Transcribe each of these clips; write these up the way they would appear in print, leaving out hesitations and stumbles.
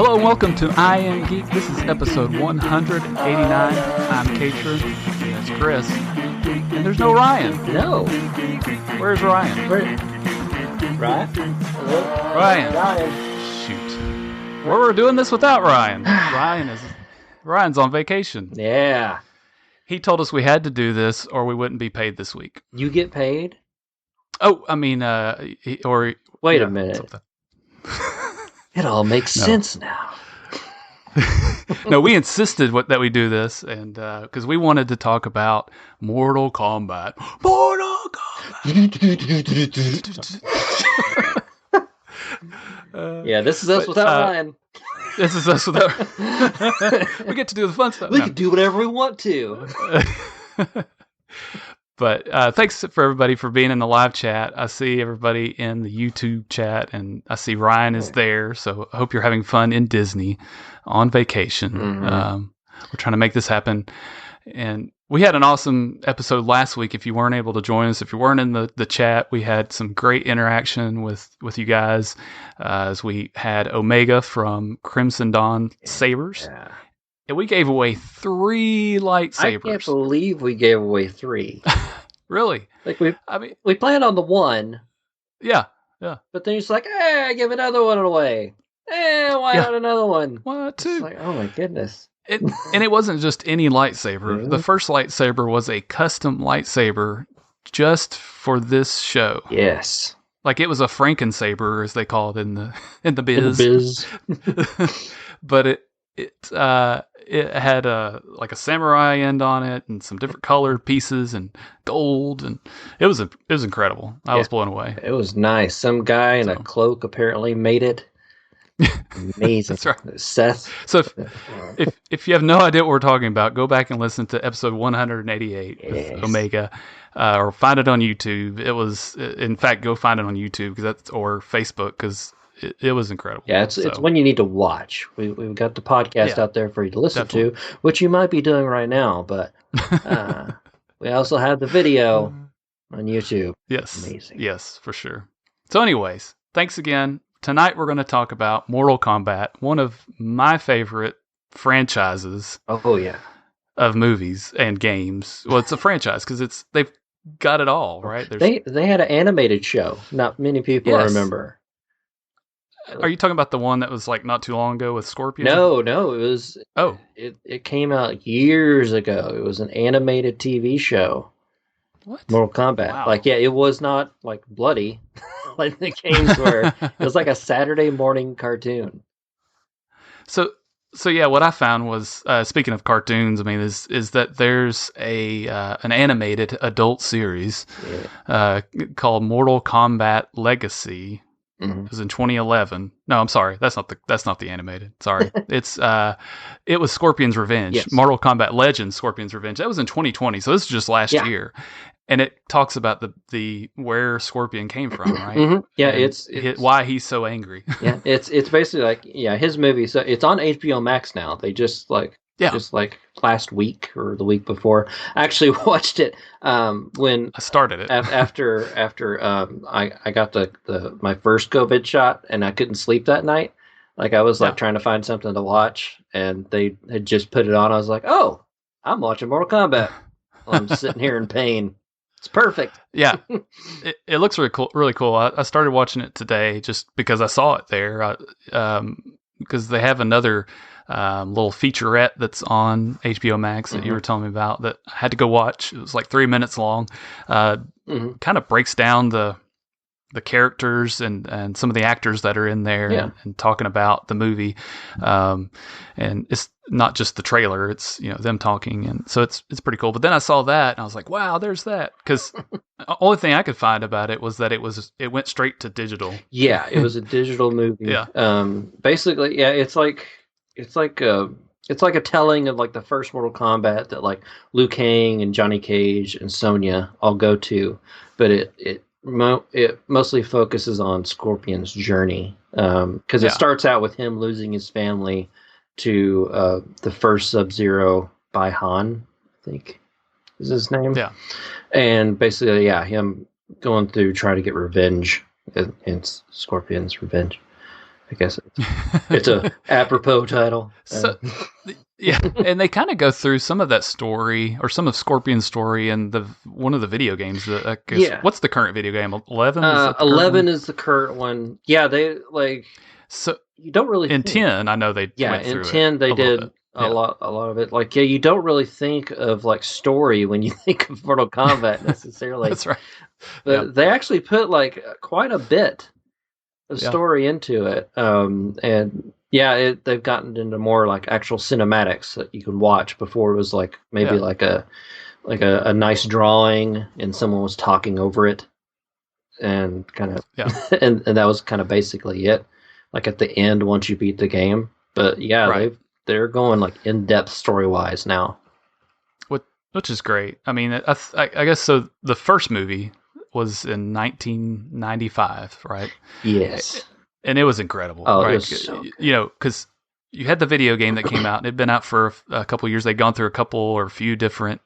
Hello and welcome to I Am Geek. This is episode 189. I'm Catron, and that's Chris. And there's no Ryan. No. Where's Ryan? Ryan? Hello? Ryan. Shoot. Well, we're doing this without Ryan. Ryan's on vacation. Yeah. He told us we had to do this or we wouldn't be paid this week. You get paid? Oh, I mean, Wait a minute. It all makes sense now. No, we insisted that we do this, and because we wanted to talk about Mortal Kombat. Mortal Kombat. Yeah, this is us without Ryan. This is us without. We get to do the fun stuff. We can do whatever we want to. But thanks for everybody for being in the live chat. I see everybody in the YouTube chat, and I see Ryan is there. So I hope you're having fun in Disney on vacation. Mm-hmm. We're trying to make this happen. And we had an awesome episode last week. If you weren't able to join us, if you weren't in the chat, we had some great interaction with you guys as we had Omega from Crimson Dawn Sabers. Yeah. And we gave away 3 lightsabers. I can't believe we gave away 3. Really? Like we planned on the 1. Yeah. But then it's like, hey, give another one away. Hey, why not another one? What, 2? It's like, oh my goodness. And it wasn't just any lightsaber. Mm-hmm. The first lightsaber was a custom lightsaber just for this show. Yes. Like it was a Frankensaber, as they call it in the biz. In the biz. But it had a samurai end on it and some different colored pieces and gold, and it was incredible. I was blown away. It was nice. Some guy in a cloak apparently made it. Amazing. That's right. Seth. So if you have no idea what we're talking about, go back and listen to episode 188 with Omega, or find it on YouTube. It was, in fact, go find it on YouTube or Facebook because it was incredible. Yeah, it's one you need to watch. We've got the podcast out there for you to listen to, which you might be doing right now. But we also have the video on YouTube. Yes, amazing. Yes, for sure. So, anyways, thanks again. Tonight we're going to talk about Mortal Kombat, one of my favorite franchises. Oh yeah, of movies and games. Well, it's a franchise because they've got it all, right? They had an animated show. Not many people remember. Are you talking about the one that was like not too long ago with Scorpion? No, it was. Oh, it came out years ago. It was an animated TV show. What? Mortal Kombat. Wow. It was not like bloody like the games were. It was like a Saturday morning cartoon. So yeah, what I found was speaking of cartoons, I mean, is that there's an animated adult series called Mortal Kombat Legacy. Mm-hmm. It was in 2011. No, I'm sorry. That's not the animated. Sorry. It was Scorpion's Revenge. Yes. Mortal Kombat Legends Scorpion's Revenge. That was in 2020. So this is just last year. And it talks about the where Scorpion came from, right? Mm-hmm. Yeah, and it's why he's so angry. Yeah, it's basically his movie. So it's on HBOMax now. They just last week or the week before, I actually watched it when I started it after I got my first COVID shot and I couldn't sleep that night. Like I was trying to find something to watch and they had just put it on. I was like, oh, I'm watching Mortal Kombat. Well, I'm sitting here in pain. It's perfect. Yeah, it looks really cool. Really cool. I started watching it today just because I saw it there. Because they have another little featurette that's on HBOMax that you were telling me about that I had to go watch. It was like 3 minutes long. Kind of breaks down the characters and some of the actors that are in there and talking about the movie. And it's not just the trailer, it's, them talking. And so it's pretty cool. But then I saw that and I was like, wow, there's that. Cause the only thing I could find about it was that it went straight to digital. Yeah. It was a digital movie. Yeah. Basically, it's like a telling of like the first Mortal Kombat that like Liu Kang and Johnny Cage and Sonya all go to, but it mostly focuses on Scorpion's journey because it starts out with him losing his family to the first Sub-Zero by Han, I think is his name. Yeah, and basically, him going through trying to get revenge. It's Scorpion's revenge. I guess it's a apropos title. So, yeah, and they kind of go through some of that story or some of Scorpion's story in one of the video games. What's the current video game? 11. 11 is the current one. Yeah, they like. So you don't really in 10. I know they went through in 10 they did a lot of it. Like you don't really think of like story when you think of Mortal Kombat necessarily. That's right. But they actually put like quite a bit of story into it. And yeah, they've gotten into more like actual cinematics that you can watch. Before it was like maybe like a nice drawing and someone was talking over it, and kind of and that was kind of basically it. Like at the end, once you beat the game. But yeah, they're going like in depth story wise now, which is great. I mean, I guess so. The first movie was in 1995, right? Yes. And it was incredible. Oh, right? It was so good. You know, because you had the video game that came out, and it'd been out for a couple of years. They'd gone through a couple or a few different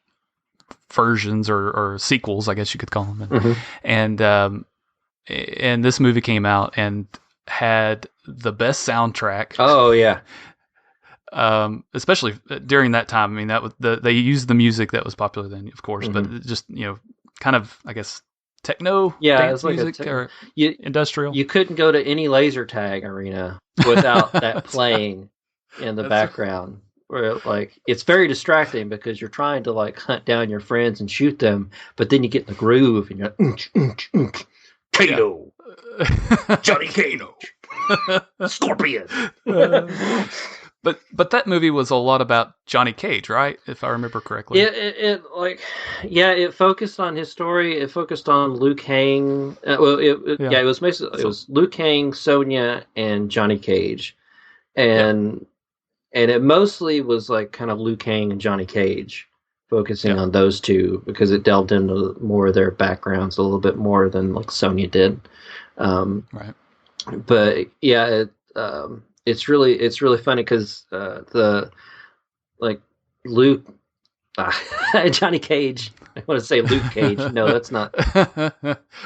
versions or sequels, I guess you could call them. And this movie came out and had the best soundtrack. Oh yeah. Especially during that time. I mean, that was they used the music that was popular then, of course, but just kind of, I guess, techno dance like music or industrial. You couldn't go to any laser tag arena without that playing in the background. Where like it's very distracting because you're trying to like hunt down your friends and shoot them, but then you get in the groove and you're like, Kano, Johnny Kano, Scorpion. But that movie was a lot about Johnny Cage, right? If I remember correctly. It focused on his story. It focused on Liu Kang. It was basically it was Liu Kang, Sonya, and Johnny Cage, and it mostly was like kind of Liu Kang and Johnny Cage, focusing on those two because it delved into more of their backgrounds a little bit more than like Sonya did. Right. But yeah, it's really funny because Luke, Johnny Cage. I want to say Luke Cage. No, that's not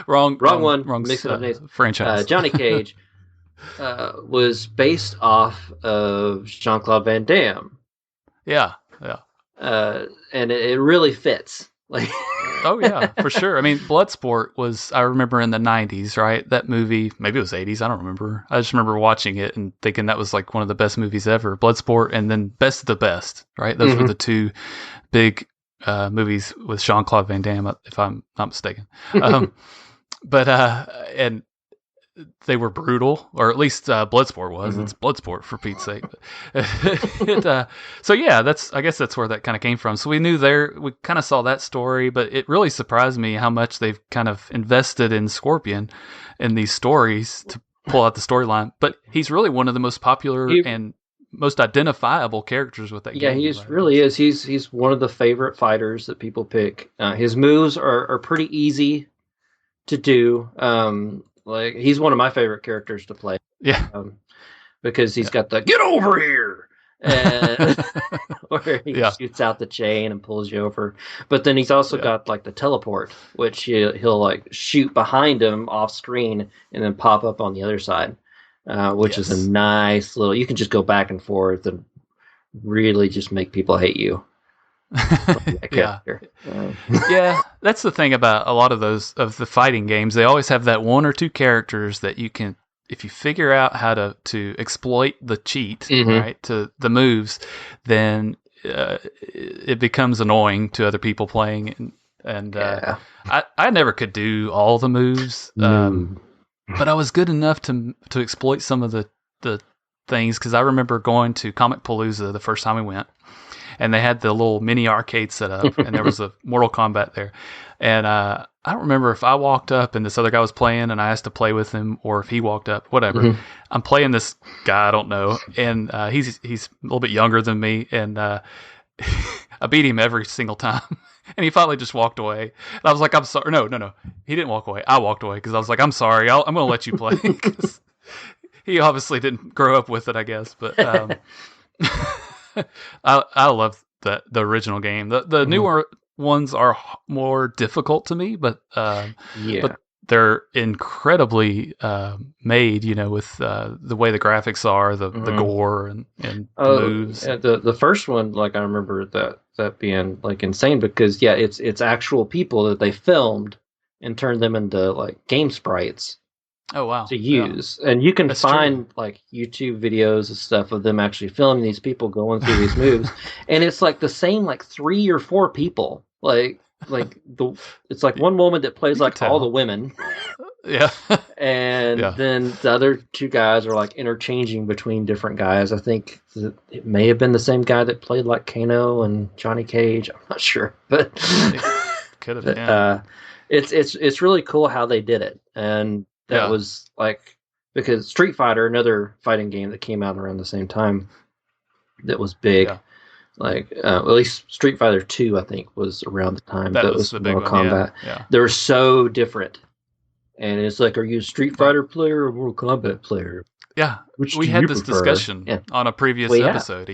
wrong one. Wrong mix of names. Franchise. Johnny Cage was based off of Jean-Claude Van Damme. Yeah. And it really fits. Like. Oh yeah, for sure. I mean, Bloodsport was, I remember in the 90s, right? That movie, maybe it was 80s, I don't remember. I just remember watching it and thinking that was like one of the best movies ever. Bloodsport and then Best of the Best, right? Those were the two big movies with Jean-Claude Van Damme, if I'm not mistaken. And they were brutal, or at least Bloodsport was. It's Bloodsport, for Pete's sake. So yeah, I guess that's where that kind of came from. So we kind of saw that story, but it really surprised me how much they've kind of invested in Scorpion in these stories to pull out the storyline. But he's really one of the most popular and most identifiable characters with that game. Yeah, he really is. He's one of the favorite fighters that people pick. His moves are pretty easy to do. Like he's one of my favorite characters to play. Yeah, because he's got the "get over here," and where he shoots out the chain and pulls you over. But then he's also got like the teleport, which he'll like shoot behind him off screen and then pop up on the other side, which is a nice little. You can just go back and forth and really just make people hate you. Yeah, that's the thing about a lot of the fighting games. They always have that one or two characters that you can, if you figure out how to exploit the cheat, right, to the moves, then it becomes annoying to other people playing. And I never could do all the moves, but I was good enough to exploit some of the things, because I remember going to Comic Palooza the first time we went. And they had the little mini arcade set up, and there was a Mortal Kombat there. And I don't remember if I walked up and this other guy was playing and I asked to play with him, or if he walked up, whatever. I'm playing this guy, I don't know. And he's a little bit younger than me, and I beat him every single time. And he finally just walked away. And I was like, I'm sorry. No. He didn't walk away. I walked away because I was like, I'm sorry. I'm going to let you play. Because he obviously didn't grow up with it, I guess. But I love the original game. The newer ones are more difficult to me, but they're incredibly made, with the way the graphics are, the gore and the moves. The first one, like I remember that being like insane because it's actual people that they filmed and turned them into like game sprites. Oh wow! To use, and you can find like YouTube videos and stuff of them actually filming these people going through these moves, and it's like the same like 3 or 4 people. It's like one woman that plays like all the women, and then the other 2 guys are like interchanging between different guys. I think it may have been the same guy that played like Kano and Johnny Cage. I'm not sure, but could have been. It's really cool how they did it, and that was like because Street Fighter, another fighting game that came out around the same time, that was big. Yeah. Like at least Street Fighter 2, I think, was around the time that was the Mortal big Kombat. Yeah. They were so different, and it's like, are you a Street Fighter player or Mortal Kombat player? Yeah, we had this discussion on a previous episode.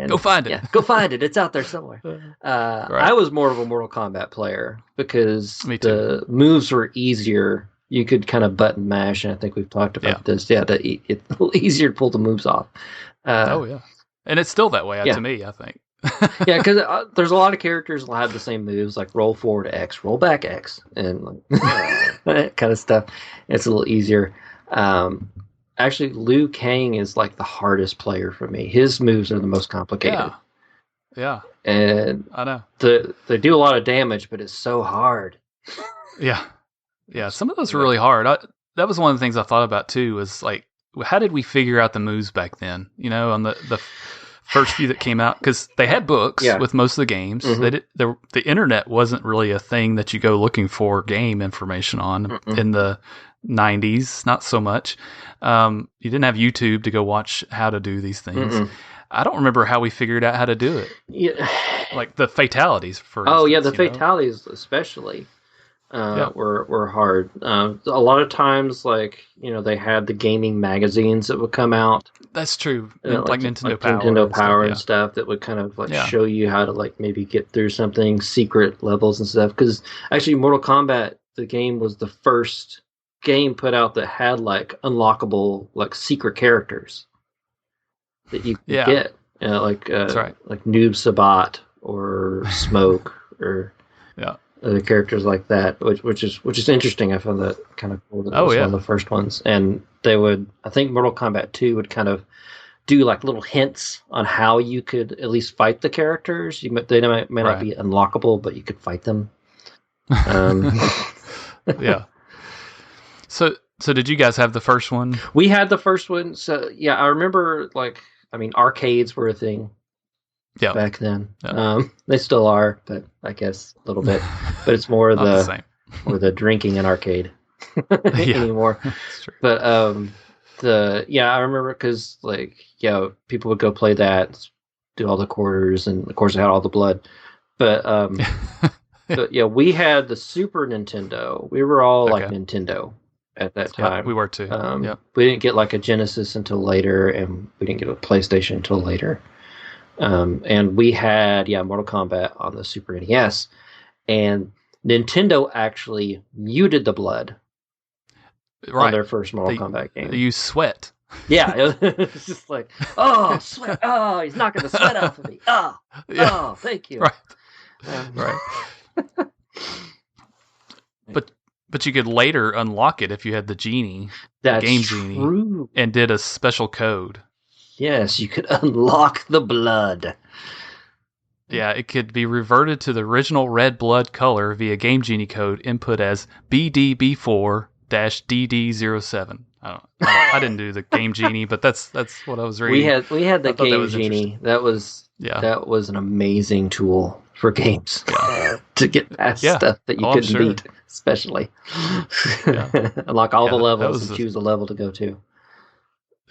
Go find it. Yeah, go find it. It's out there somewhere. I was more of a Mortal Kombat player because the moves were easier. You could kind of button mash, and I think we've talked about this. Yeah, it's a little easier to pull the moves off. And it's still that way to me, I think. Because there's a lot of characters that have the same moves, like roll forward X, roll back X, and that kind of stuff. It's a little easier. Actually, Liu Kang is like the hardest player for me. His moves are the most complicated. Yeah. And I know. They do a lot of damage, but it's so hard. Yeah. Some of those are really hard. That was one of the things I thought about too. Was like, how did we figure out the moves back then? On the first few that came out, because they had books with most of the games. The internet wasn't really a thing that you go looking for game information on in the 90s, not so much. You didn't have YouTube to go watch how to do these things. I don't remember how we figured out how to do it. Yeah. Like the fatalities, for instance. The fatalities especially were hard. A lot of times, like, they had the gaming magazines that would come out. That's true. Like Nintendo Power and stuff that would kind of show you how to like maybe get through something, secret levels and stuff. Because actually, Mortal Kombat, the game, was the first game put out that had like unlockable like secret characters that you could get, like Noob Sabat or Smoke or other characters like that, which is interesting. I found that kind of cool. That was one of the first ones, and I think Mortal Kombat 2 would kind of do like little hints on how you could at least fight the characters. They may not be unlockable, but you could fight them. So did you guys have the first one? We had the first one. So I remember arcades were a thing back then. They still are, but I guess a little bit. But it's more the drinking in arcade anymore. That's true. But I remember because people would go play that, do all the quarters, and of course it had all the blood. But we had the Super Nintendo. We were all like Nintendo at that time. We were too. We didn't get like a Genesis until later, and we didn't get a PlayStation until later. And we had Mortal Kombat on the Super NES, and Nintendo actually muted the blood on their first Mortal Kombat game. They use sweat. Yeah, it's just like, oh, sweat. Oh, he's knocking the sweat off of me. Oh, thank you. Right. But you could later unlock it if you had the genie, Genie, and did a special code. Yes, you could unlock the blood. Yeah, it could be reverted to the original red blood color via Game Genie code input as BDB4-DD07. I didn't do the Game Genie, but that's what I was reading. We had the Game Genie. That was an amazing tool for games to get past stuff that you couldn't beat, especially. Unlock all the levels and choose a level to go to.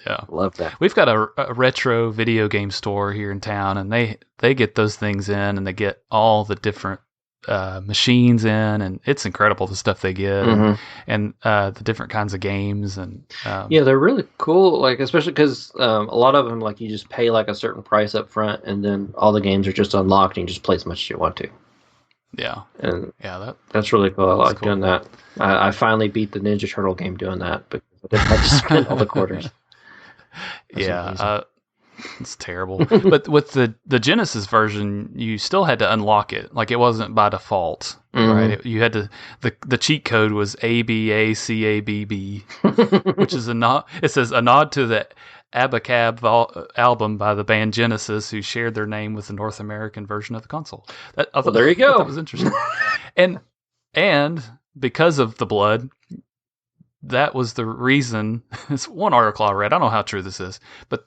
Yeah, love that. We've got a retro video game store here in town, and they get those things in, and they get all the different machines in, and it's incredible the stuff they get, and the different kinds of games, and they're really cool. Like especially because a lot of them, like you just pay like a certain price up front, and then all the games are just unlocked, and you just play as much as you want to. Yeah. And Yeah, that's really cool. I like cool. doing that. I finally beat the Ninja Turtle game doing that because I didn't have to spend all the quarters. That's amazing. It's terrible. But with the Genesis version, you still had to unlock it. Like it wasn't by default, right? You had to the cheat code was ABACABB, which is a nod. It says a nod to the Abacab album by the band Genesis, who shared their name with the North American version of the console. There you go. That was interesting. and because of the blood, that was the reason. It's one article I read. I don't know how true this is, but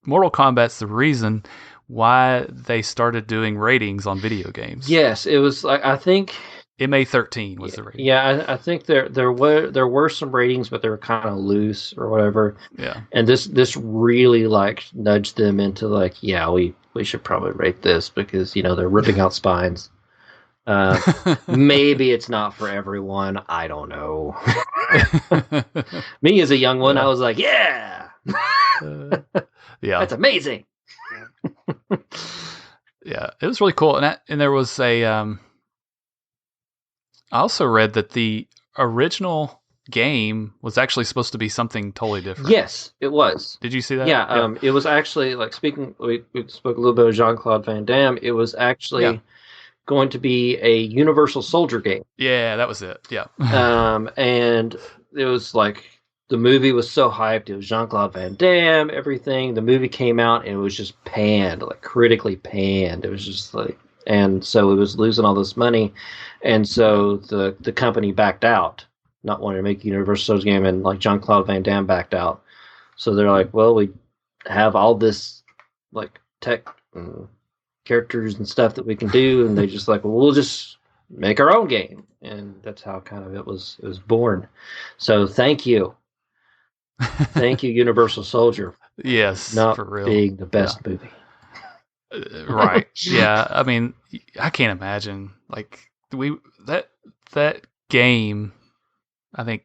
Mortal Kombat's the reason why they started doing ratings on video games. Yes, it was like I think MA13 was the rating. Yeah, I think there were some ratings, but they were kind of loose or whatever. Yeah, and this really like nudged them into like, yeah, we should probably rate this because they're ripping out spines. Maybe it's not for everyone. I don't know. Me as a young one, I was like, yeah. Yeah, that's amazing. Yeah, it was really cool, and there was a. I also read that the original game was actually supposed to be something totally different. Yes, it was. Did you see that? Yeah, it was actually like we spoke a little bit of Jean-Claude Van Damme. It was actually going to be a Universal Soldier game. Yeah, that was it. Yeah. And it was like. The movie was so hyped. It was Jean-Claude Van Damme, everything. The movie came out and it was just panned, like critically panned. It was just like, and so it was losing all this money. And so the company backed out, not wanting to make a Universal Soldier game, and like Jean-Claude Van Damme backed out. So they're like, well, we have all this like tech and characters and stuff that we can do. And they just like, well, we'll just make our own game. And that's how kind of it was born. So thank you. Thank you, Universal Soldier. Yes, not for real. Being the best movie. Right. Yeah. I mean, I can't imagine like that game. I think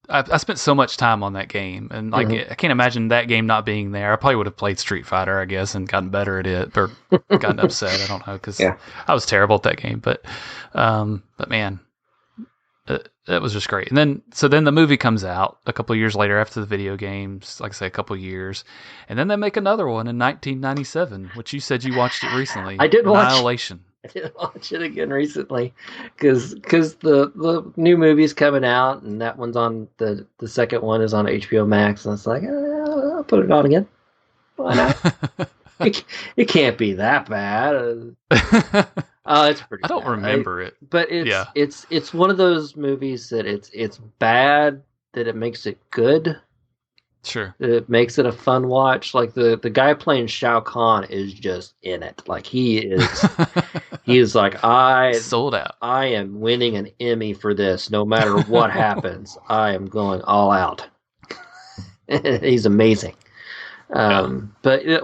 I spent so much time on that game, and like I can't imagine that game not being there. I probably would have played Street Fighter, I guess, and gotten better at it, or gotten upset. I don't know, because I was terrible at that game. But man. That was just great. And then the movie comes out a couple of years later after the video games, like I say, a couple of years. And then they make another one in 1997, which you said you watched it recently. I did watch Annihilation. I did watch it again recently because the new movie's coming out, and that one's on the second one is on HBOMax, and it's like, I'll put it on again. Why not? It can't be that bad. It's pretty. I don't remember it, but it's one of those movies that it's bad that it makes it good. Sure, it makes it a fun watch. Like the guy playing Shao Kahn is just in it. Like he is like sold out. I am winning an Emmy for this, no matter what happens. I am going all out. He's amazing. But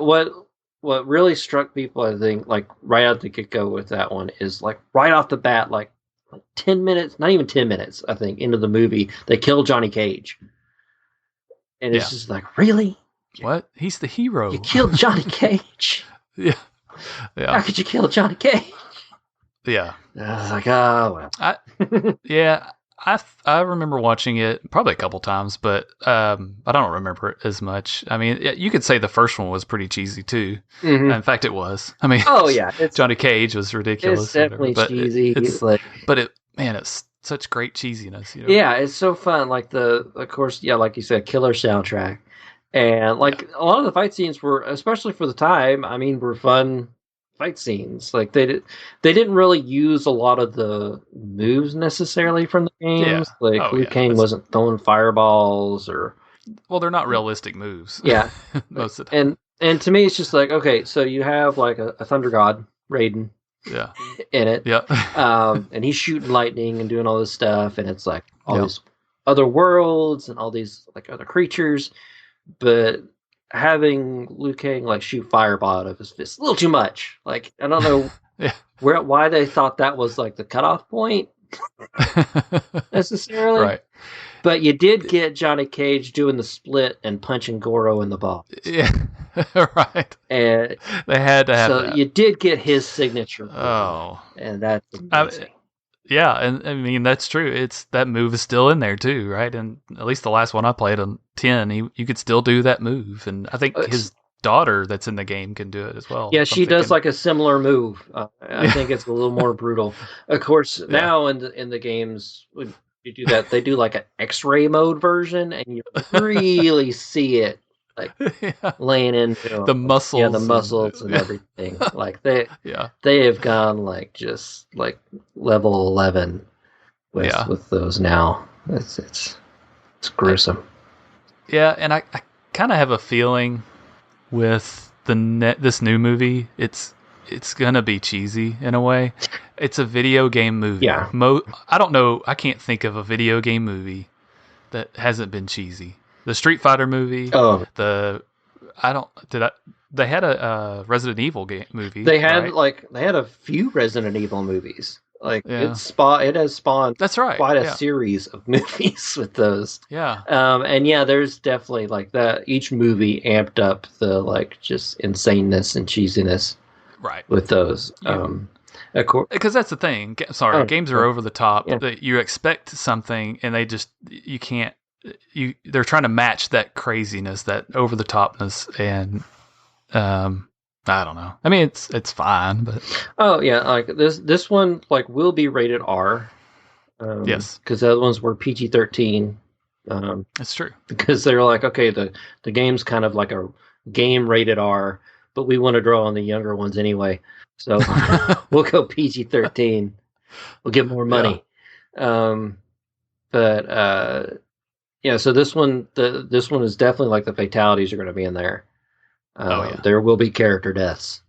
what really struck people, I think, like right out the get-go with that one is like right off the bat, like 10 minutes, not even 10 minutes, I think, into the movie, they kill Johnny Cage. And it's just like, really? What? He's the hero. You killed Johnny Cage? Yeah. How could you kill Johnny Cage? Yeah. I was like, oh, well. I remember watching it probably a couple times, but I don't remember it as much. I mean, you could say the first one was pretty cheesy too. Mm-hmm. In fact, it was. I mean, Johnny Cage was ridiculous. It's definitely cheesy. It's such great cheesiness. Yeah, it's so fun. Like of course, like you said, killer soundtrack, and like a lot of the fight scenes were, especially for the time, I mean, were fun fight scenes. Like they didn't really use a lot of the moves necessarily from the games. Liu Kang wasn't throwing fireballs or. Well, they're not realistic moves. Yeah, most of the time. And to me, it's just like, okay, so you have like a Thunder God, Raiden. Yeah. In it. Yeah. And he's shooting lightning and doing all this stuff, and it's like all these other worlds and all these like other creatures, but having Liu Kang like shoot fireball out of his fist a little too much. Like I don't know why they thought that was like the cutoff point necessarily. Right. But you did get Johnny Cage doing the split and punching Goro in the balls. Yeah, right. And they had to have so that. you did get his signature move, Oh, and that's amazing. Yeah, and I mean that's true. It's that move is still in there too, right? And at least the last one I played on 10, you could still do that move, and I think his daughter that's in the game can do it as well. Yeah, she does like a similar move. I think it's a little more brutal. Of course, now in the games when you do that, they do like an X-ray mode version, and you really see it like laying into the muscles. Yeah, the muscles and everything. Like they have gone like just like level 11 with those now. It's gruesome. Yeah, and I kind of have a feeling with this new movie, it's gonna be cheesy in a way. It's a video game movie. Yeah. I don't know. I can't think of a video game movie that hasn't been cheesy. The Street Fighter movie. Oh. They had a Resident Evil game movie. They had right? they had a few Resident Evil movies. Like it has spawned. That's right. Quite a series of movies with those. Yeah. And there's definitely like that. Each movie amped up the like just insaneness and cheesiness. Right. With those. Because that's the thing. Games are over the top. Yeah. You expect something, and you can't. They're trying to match that craziness, that over the topness, and I don't know. I mean, it's fine, but like this one like will be rated R. Yes, because the other ones were PG-13. It's true because they're like, okay, the game's kind of like a game rated R, but we want to draw on the younger ones anyway, so we'll go PG-13. We'll get more money. Yeah. So this one is definitely like the fatalities are going to be in there. There will be character deaths.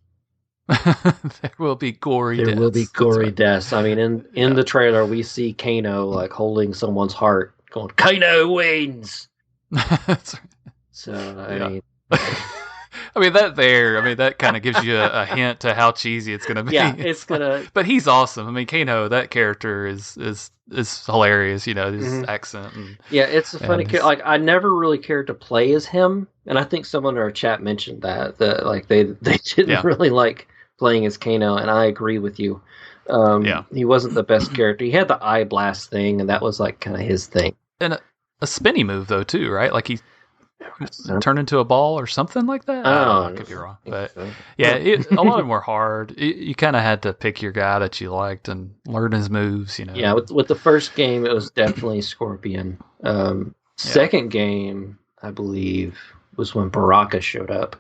There will be gory deaths. There will be gory deaths. I mean, in the trailer, we see Kano like holding someone's heart, going, "Kano wins." That's right. So, I mean... that kind of gives you a hint to how cheesy it's going to be. Yeah, it's going to... But he's awesome. I mean, Kano, that character is hilarious, his accent. And, it's a funny character. Like, I never really cared to play as him, and I think someone in our chat mentioned that like, they didn't really like playing as Kano, and I agree with you. He wasn't the best character. He had the eye blast thing, and that was, like, kind of his thing. And a spinny move, though, too, right? Like, he turn into a ball or something like that? I could be wrong. But a lot of them were hard. You kind of had to pick your guy that you liked and learn his moves, Yeah, with the first game, it was definitely Scorpion. Second game, I believe, was when Baraka showed up.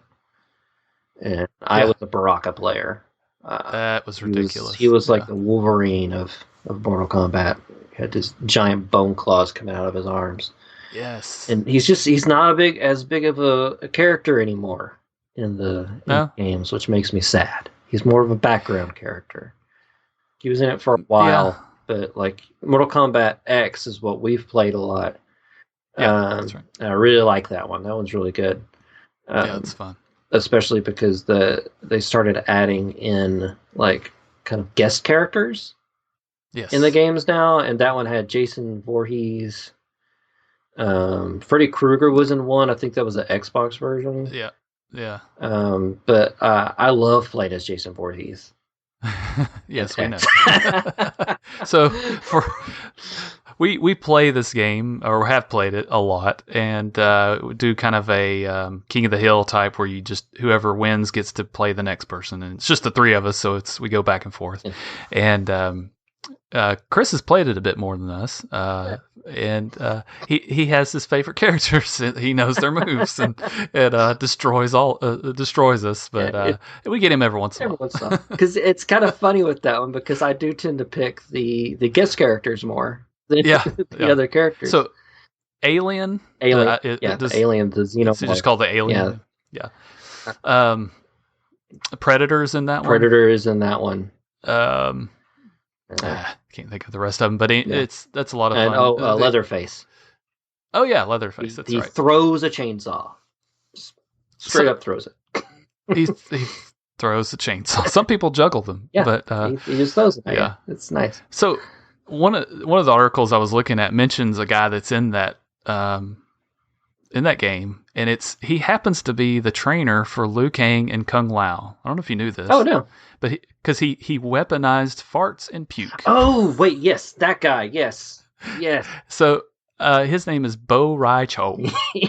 And I was a Baraka player. That was ridiculous. He was like the Wolverine of Mortal Kombat. He had this giant bone claws coming out of his arms. Yes, and he's not as big of a character anymore in the games, which makes me sad. He's more of a background character. He was in it for a while, but like Mortal Kombat X is what we've played a lot. That's right. I really like that one. That one's really good. It's fun, especially because they started adding in like kind of guest characters. Yes. In the games now, and that one had Jason Voorhees. Freddy Krueger was in one. I think that was the Xbox version. Yeah. But I love playing as Jason Voorhees. Yes, we know. So we play this game, or have played it a lot, and do kind of a King of the Hill type where you just whoever wins gets to play the next person, and it's just the three of us, so we go back and forth. And Chris has played it a bit more than us, and he has his favorite characters. He knows their moves, and it destroys us. But we get him every once in a while. Because it's kind of funny with that one, because I do tend to pick the guest characters more than the other characters. So Alien, the Alien, the Xenoblade. It's just called the Alien. Yeah. Predator is in that one. Predator is in that one. Can't think of the rest of them, but that's a lot of fun. And Leatherface. Oh yeah, Leatherface. That's right. He throws a chainsaw. Straight up throws it. he throws the chainsaw. Some people juggle them. Yeah, but he just throws it. Yeah, it's nice. So one of the articles I was looking at mentions a guy that's in that game, and he happens to be the trainer for Liu Kang and Kung Lao. I don't know if you knew this. Oh no, but because he weaponized farts and puke. Oh wait, yes, that guy. Yes. So his name is Bo Rai Cho,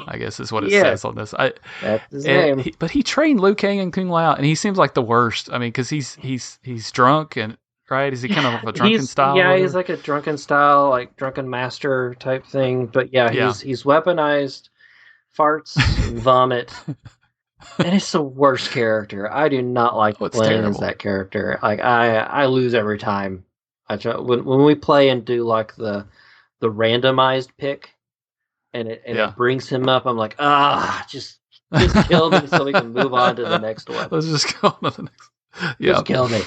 I guess is what it says on this. That's his name. But he trained Liu Kang and Kung Lao, and he seems like the worst. I mean, because he's drunk and. Right? Is he kind of a drunken style? Yeah, he's like a drunken style, like drunken master type thing. But he's weaponized farts and vomit. And it's the worst character. I do not like playing as that character. Like I lose every time. I try when we play and do like the randomized pick, and it brings him up. I'm like, just kill me so we can move on to the next one. Let's just go on to the next. Just kill me.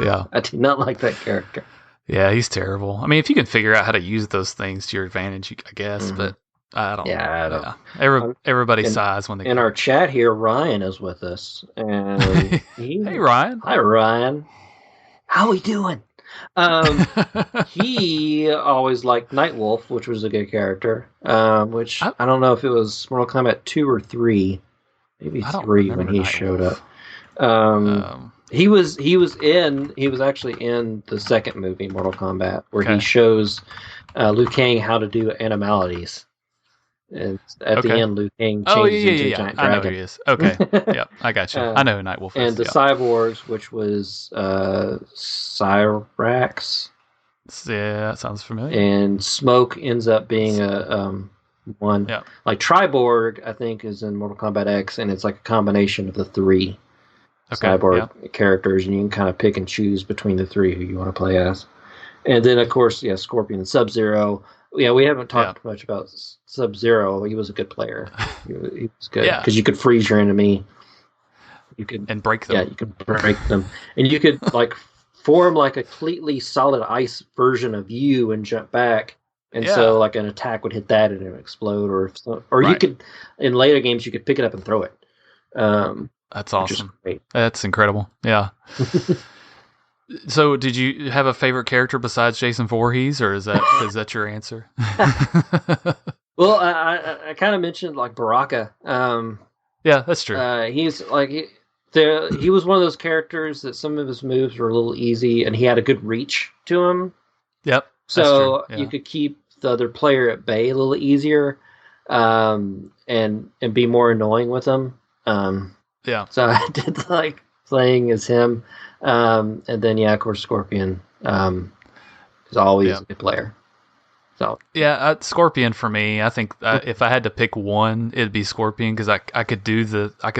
Yeah. I do not like that character. Yeah, he's terrible. I mean, if you can figure out how to use those things to your advantage, I guess, but I don't know. I don't. Everybody sighs when they... In our chat here, Ryan is with us. And hey, Ryan. Hi, Ryan. How we doing? He always liked Nightwolf, which was a good character, which I don't know if it was Mortal Kombat 2 or 3. Maybe 3 when he showed up. He was actually in the second movie, Mortal Kombat, where he shows Liu Kang how to do animalities. And at the end, Liu Kang changes into a giant dragon. I know who he is. Okay, yep, I got you. I know who Nightwolf is. And the cyborgs, which was Cyrax. Yeah, that sounds familiar. And Smoke ends up being a one. Yeah. Like Triborg, I think, is in Mortal Kombat X, and it's like a combination of the three. Cyborg characters, and you can kind of pick and choose between the three who you want to play as. And then, of course, Scorpion and Sub-Zero. Yeah, we haven't talked much about Sub-Zero. He was a good player. He was good because you could freeze your enemy. You could break them. Yeah, you could break them, and you could like form like a completely solid ice version of you and jump back. And so, like an attack would hit that and it would explode, or you could in later games you could pick it up and throw it. That's awesome. That's incredible. Yeah. So, did you have a favorite character besides Jason Voorhees, or is that your answer? Well, I kind of mentioned like Baraka. Yeah, that's true. He's like he was one of those characters that some of his moves were a little easy, and he had a good reach to him. Yep. So you could keep the other player at bay a little easier, and be more annoying with him. So I did like playing as him. And then, of course, Scorpion is always a good player. So Scorpion for me. I think if I had to pick one, it'd be Scorpion because I could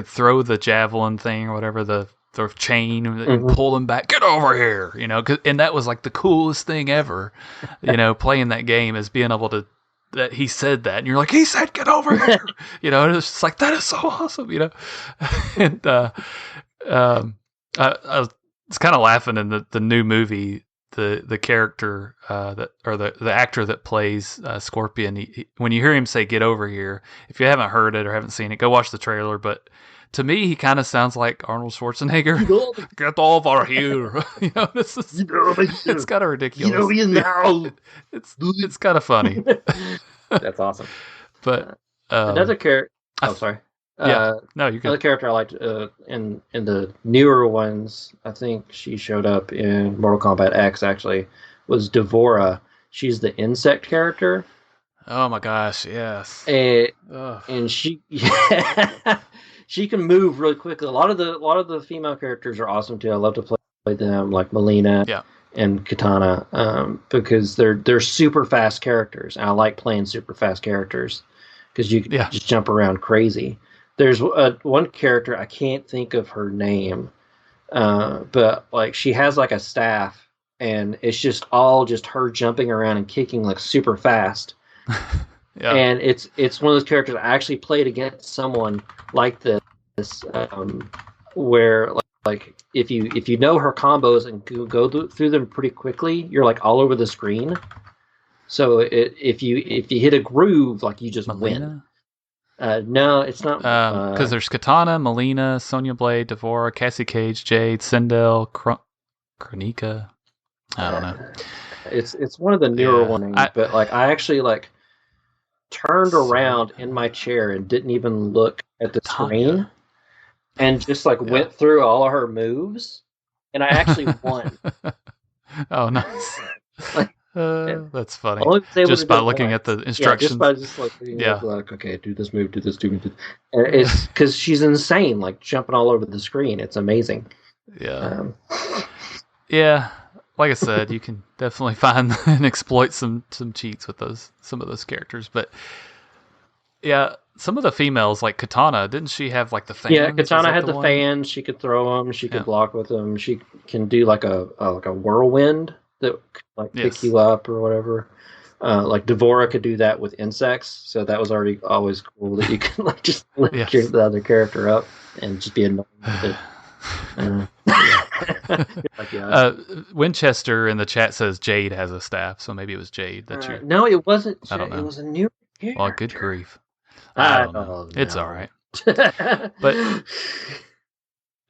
throw the javelin thing or whatever, the chain and pull them back. Get over here, and that was like the coolest thing ever. Playing that game is being able to. That he said that, and you're like, he said, "Get over here," and it's just like that is so awesome, And I was kind of laughing in the new movie, the character the actor that plays Scorpion. He, when you hear him say "Get over here," if you haven't heard it or haven't seen it, go watch the trailer. But to me, he kind of sounds like Arnold Schwarzenegger. Get over here, it's kind of ridiculous. It's kind of funny. That's awesome. But another character. Oh, sorry. No, you're good. Another character I liked in the newer ones. I think she showed up in Mortal Kombat X. Actually, was Devora. She's the insect character. Oh my gosh! Yes. And she. She can move really quickly. A lot of the female characters are awesome too. I love to play them, like Melina and Katana, because they're super fast characters. And I like playing super fast characters because you can just jump around crazy. There's one character, I can't think of her name, but like she has like a staff, and it's just her jumping around and kicking like super fast. And it's one of those characters I actually played against someone like this, where like if you know her combos and go through them pretty quickly, you're like all over the screen. So if you hit a groove, like you just win. No, it's not. Because there's Katana, Melina, Sonya Blade, Devora, Cassie Cage, Jade, Sindel, Kronika. I don't know. It's one of the newer Yeah, ones, but like I actually like turned around in my chair and didn't even look at the screen Tanya. and just like Yeah. went through all of her moves, and I actually won. Oh, nice. Like, yeah. That's funny. Only was able to Just by do it looking at once. the Yeah, just instructions. by just like looking at Yeah. like, okay, do this move, do this, do this. And it's because she's insane, like jumping all over the screen. It's amazing. Yeah. Yeah. Like I said, you can definitely find and exploit some cheats with some of those characters. But yeah, some of the females, like Katana, didn't she have like the fans? Yeah, Was Katana that had the one? fans. She could throw them. She could Yeah. block with them. She can do like a whirlwind that could, like pick Yes. you up or whatever. Like Devora could do that with insects, so that was already always cool that you can like just lift Yes. the other character up and just be annoying with it. Like, yeah. Winchester in the chat says Jade has a staff, so maybe it was Jade that you. No, it wasn't. I don't know. It was a new character. Well, good grief. I don't know. It's all right. But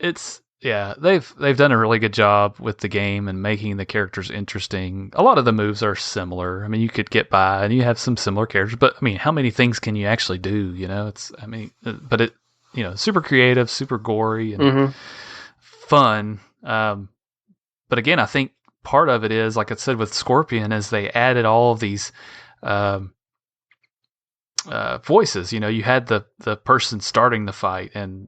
they've done a really good job with the game and making the characters interesting. A lot of the moves are similar. I mean, you could get by and you have some similar characters, but I mean, how many things can you actually do? You know, but it, super creative, super gory, and fun. But again, I think part of it is, like I said with Scorpion, is they added all of these voices. You had the person starting the fight, and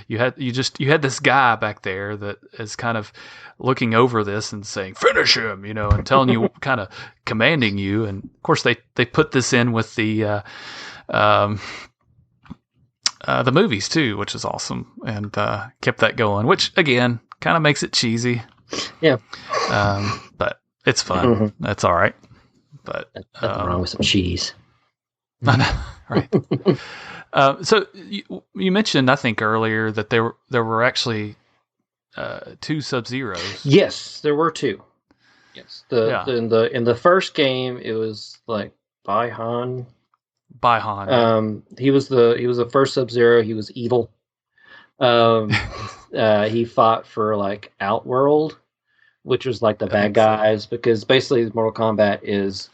you had this guy back there that is kind of looking over this and saying finish him, and telling you, kind of commanding you. And of course they put this in with the movies too, which is awesome, and kept that going, which again kind of makes it cheesy. Yeah. But it's fun. That's all right. But nothing wrong with some cheese. I know, right? So you mentioned, I think earlier, that there were actually 2 Sub-Zeros. Yes, there were 2. Yes, in the first game it was like Bi-Han. He was the first Sub-Zero. He was evil. He fought for like Outworld, which was like the bad guys, because basically Mortal Kombat is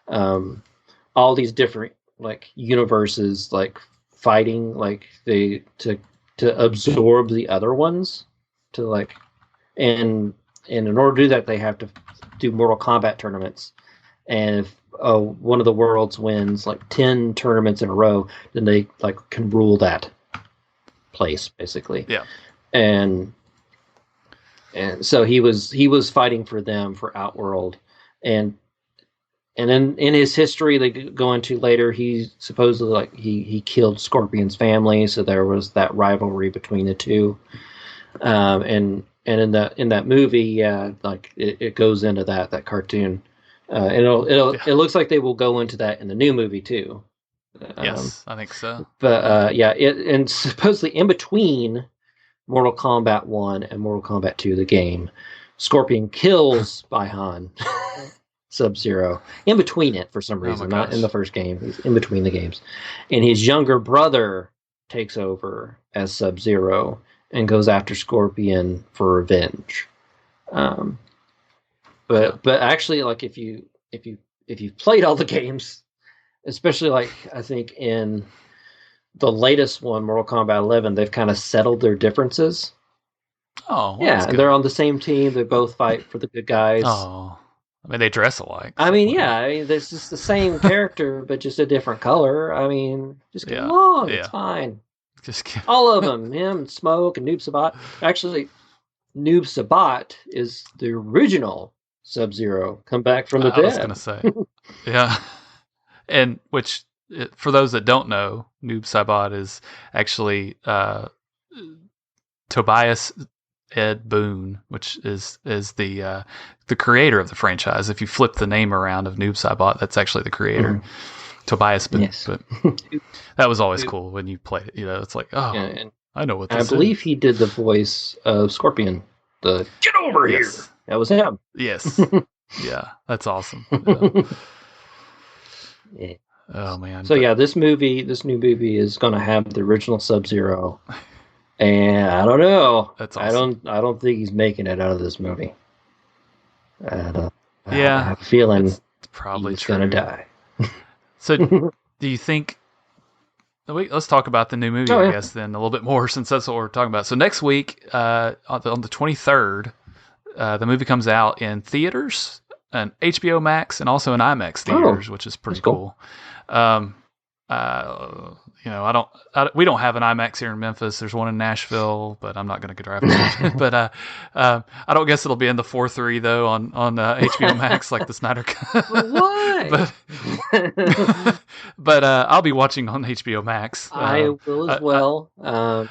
all these different like universes like fighting like to absorb the other ones, to like, and in order to do that they have to do Mortal Kombat tournaments, and if one of the worlds wins like 10 tournaments in a row, then they like can rule that place basically. Yeah. And so he was fighting for them, for Outworld, and in his history they go into later, he supposedly like he killed Scorpion's family, so there was that rivalry between the two. And in that movie, like it goes into that cartoon. It looks like they will go into that in the new movie too. Yes, I think so. But and supposedly in between Mortal Kombat 1 and Mortal Kombat 2, the game, Scorpion kills Bi-Han Sub-Zero in between it for some reason, not in the first game. He's in between the games, and his younger brother takes over as Sub-Zero and goes after Scorpion for revenge. But actually, like if you've played all the games, especially like I think in the latest one, Mortal Kombat 11, they've kind of settled their differences. Oh, well, yeah, and they're on the same team. They both fight for the good guys. Oh, I mean, they dress alike. I mean, yeah, I mean, there's just the same character, but just a different color. I mean, just get along. It's fine. All of them, him, and Smoke, and Noob Sabat. Actually, Noob Sabat is the original Sub-Zero, come back from the dead. I was going to say, yeah. And which, for those that don't know, Noob Sabat is actually Tobias Ed Boon, which is the creator of the franchise. If you flip the name around of Noob Saibot, that's actually the creator, Tobias Boon. Yes. But that was always cool when you played it. It's like, I know what this is. I believe he did the voice of Scorpion. The get over here. That was him. Yes. Yeah, that's awesome. Yeah. Oh man. So this new movie is going to have the original Sub-Zero. And I don't know. That's awesome. I don't think he's making it out of this movie. I have a feeling it's probably he's going to die. So, do you think? Let's talk about the new movie, I guess, then a little bit more, since that's what we're talking about. So next week, on the 23rd, the movie comes out in theaters, and HBOMax, and also in IMAX theaters, which is pretty cool. We don't have an IMAX here in Memphis. There's one in Nashville, but I'm not going to drive it. But I don't guess it'll be in the 4:3 though on HBOMax like the Snyder Cut. Why? but I'll be watching on HBOMax. I will as well. I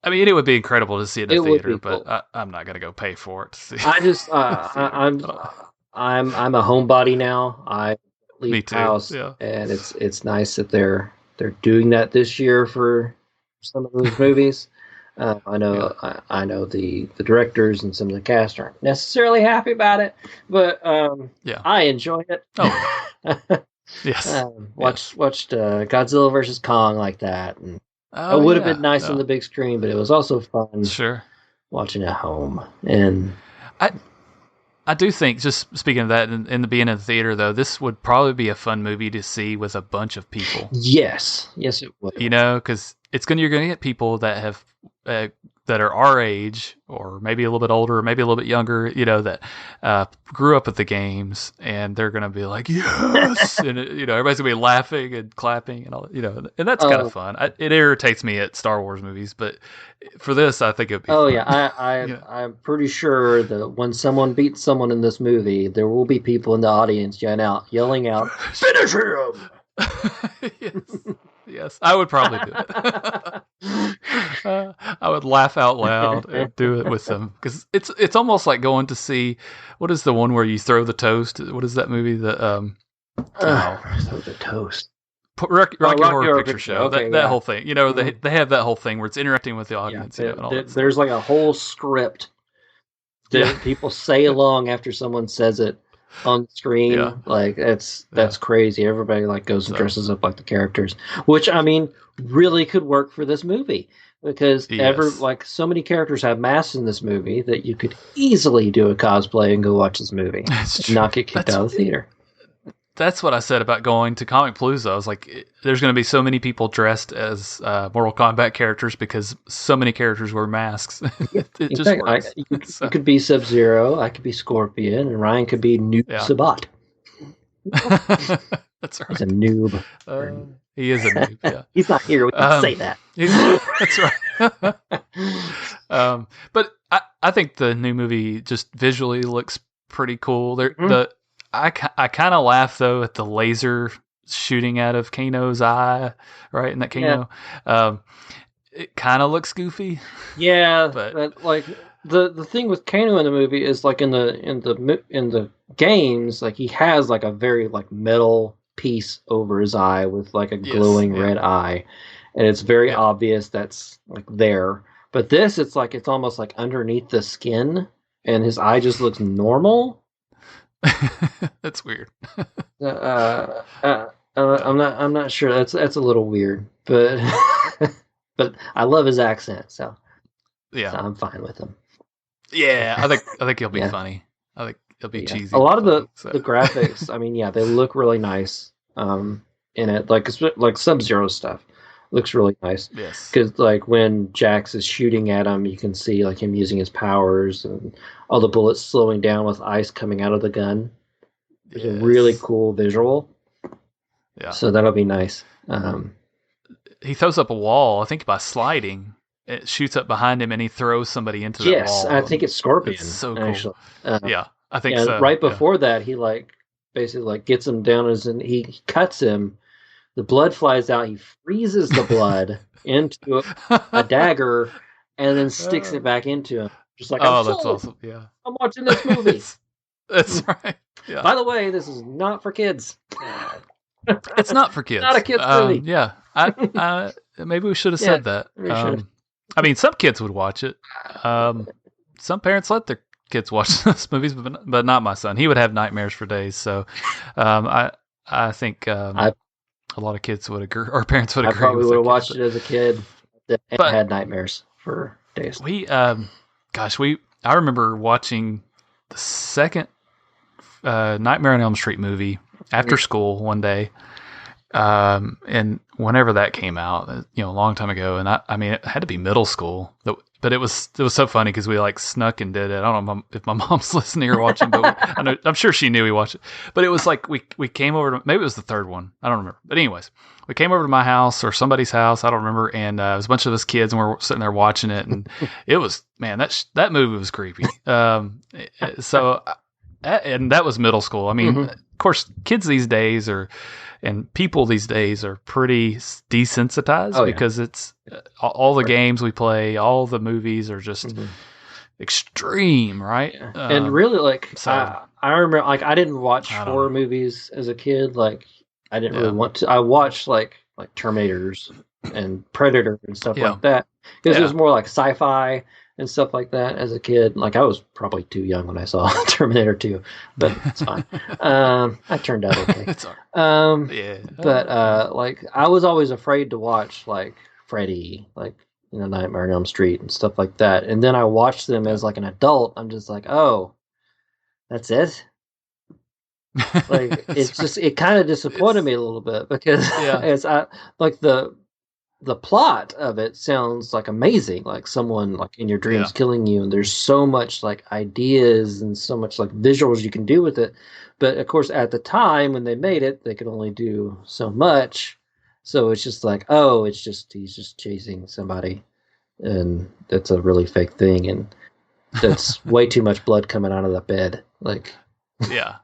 mean, it would be incredible to see it in the theater, but cool. I'm not going to go pay for it to see. I just I'm a homebody now. I leave the house, and it's nice that they're doing that this year for some of those movies. I know the directors and some of the cast aren't necessarily happy about it, but I enjoy it. Oh, yes. Watched Godzilla versus Kong like that, and it would have been nice on the big screen, but it was also fun. Sure. Watching at home. And I do think, just speaking of that, in the being in the theater, though, this would probably be a fun movie to see with a bunch of people. Yes, it would. Because you're going to get people that have that are our age, or maybe a little bit older, or maybe a little bit younger, that grew up with the games, and they're going to be like, yes, and everybody's going to be laughing and clapping and all, and that's kind of fun. It irritates me at Star Wars movies, but for this, I think it'd be fun. I'm pretty sure that when someone beats someone in this movie, there will be people in the audience yelling out, finish him! Yes, I would probably do it. I would laugh out loud and do it with them, because it's almost like going to see, what is the one where you throw the toast? What is that movie? Throw the toast. Rocky Horror Picture Show. Okay, that whole thing. They have that whole thing where it's interacting with the audience. There's like a whole script that people say along after someone says it on screen. Like that's crazy. Everybody goes and dresses up like the characters, which I mean really could work for this movie, because so many characters have masks in this movie that you could easily do a cosplay and go watch this movie and not get kicked out of the theater. That's what I said about going to Comic Palooza. I was like, there's going to be so many people dressed as Mortal Kombat characters, because so many characters wear masks. It just works. You could be Sub-Zero, I could be Scorpion, and Ryan could be Noob Sabat. That's right. He's a noob. He is a noob, yeah. He's not here. We can say that. That's right. But I think the new movie just visually looks pretty cool. I kind of laugh, though, at the laser shooting out of Kano's eye, right? And that Kano, it kind of looks goofy. Yeah, but like the thing with Kano in the movie is like in the games, like he has like a very like metal piece over his eye with like a glowing red eye, and it's very obvious that's like there. But this, it's almost like underneath the skin, and his eye just looks normal. That's weird. I'm not sure. That's a little weird, but but I love his accent, so I'm fine with him. Yeah, I think he'll be funny. I think he'll be cheesy. A lot of the graphics, I mean, they look really nice. In it, like Sub-Zero stuff looks really nice. Yes, because like when Jax is shooting at him, you can see like him using his powers and all the bullets slowing down with ice coming out of the gun. It's a really cool visual. Yeah. So that'll be nice. He throws up a wall, I think by sliding. It shoots up behind him and he throws somebody into the wall. Yes, I think it's Scorpion. It's so cool. Actually. I think so. Right before that, he basically gets him down and he cuts him. The blood flies out. He freezes the blood into a dagger and then sticks it back into him. Just like, that's awesome. Yeah. I'm watching this movie. That's right. Yeah. By the way, this is not for kids. It's not for kids. Not a kid's movie. Yeah. Maybe we should have said that. I mean, some kids would watch it. Some parents let their kids watch those movies, but not my son. He would have nightmares for days. So I think a lot of kids would agree, or parents would agree. I probably would have watched it as a kid and had nightmares for days. I remember watching the second Nightmare on Elm Street movie after school one day. And whenever that came out, a long time ago, and I mean, it had to be middle school, but it was so funny because we like snuck and did it. I don't know if my mom's listening or watching, but I'm sure she knew we watched it. But it was like we came over to, maybe it was the third one, I don't remember. But anyways, we came over to my house or somebody's house, I don't remember, and it was a bunch of us kids, and we're sitting there watching it, and it was, man, that movie was creepy. So, and that was middle school. I mean, of course, kids these days and people these days are pretty desensitized because it's all the games we play, all the movies are just extreme, right? Yeah. And really, like, so, I remember, like, I didn't watch horror movies as a kid. Like, I didn't really want to. I watched like Terminators and Predator and stuff like that because it was more like sci-fi and stuff like that as a kid. Like, I was probably too young when I saw Terminator 2, but it's fine. I turned out okay. It's all right. But like, I was always afraid to watch like Freddy, like, Nightmare on Elm Street and stuff like that. And then I watched them as like an adult. I'm just like, oh, that's it. Like, it's just, it kind of disappointed me a little bit because it's like the plot of it sounds like amazing, like someone like in your dreams killing you, and there's so much like ideas and so much like visuals you can do with it. But of course, at the time when they made it, they could only do so much. So it's just like, oh, he's just chasing somebody, and that's a really fake thing, and that's way too much blood coming out of the bed. Like, that's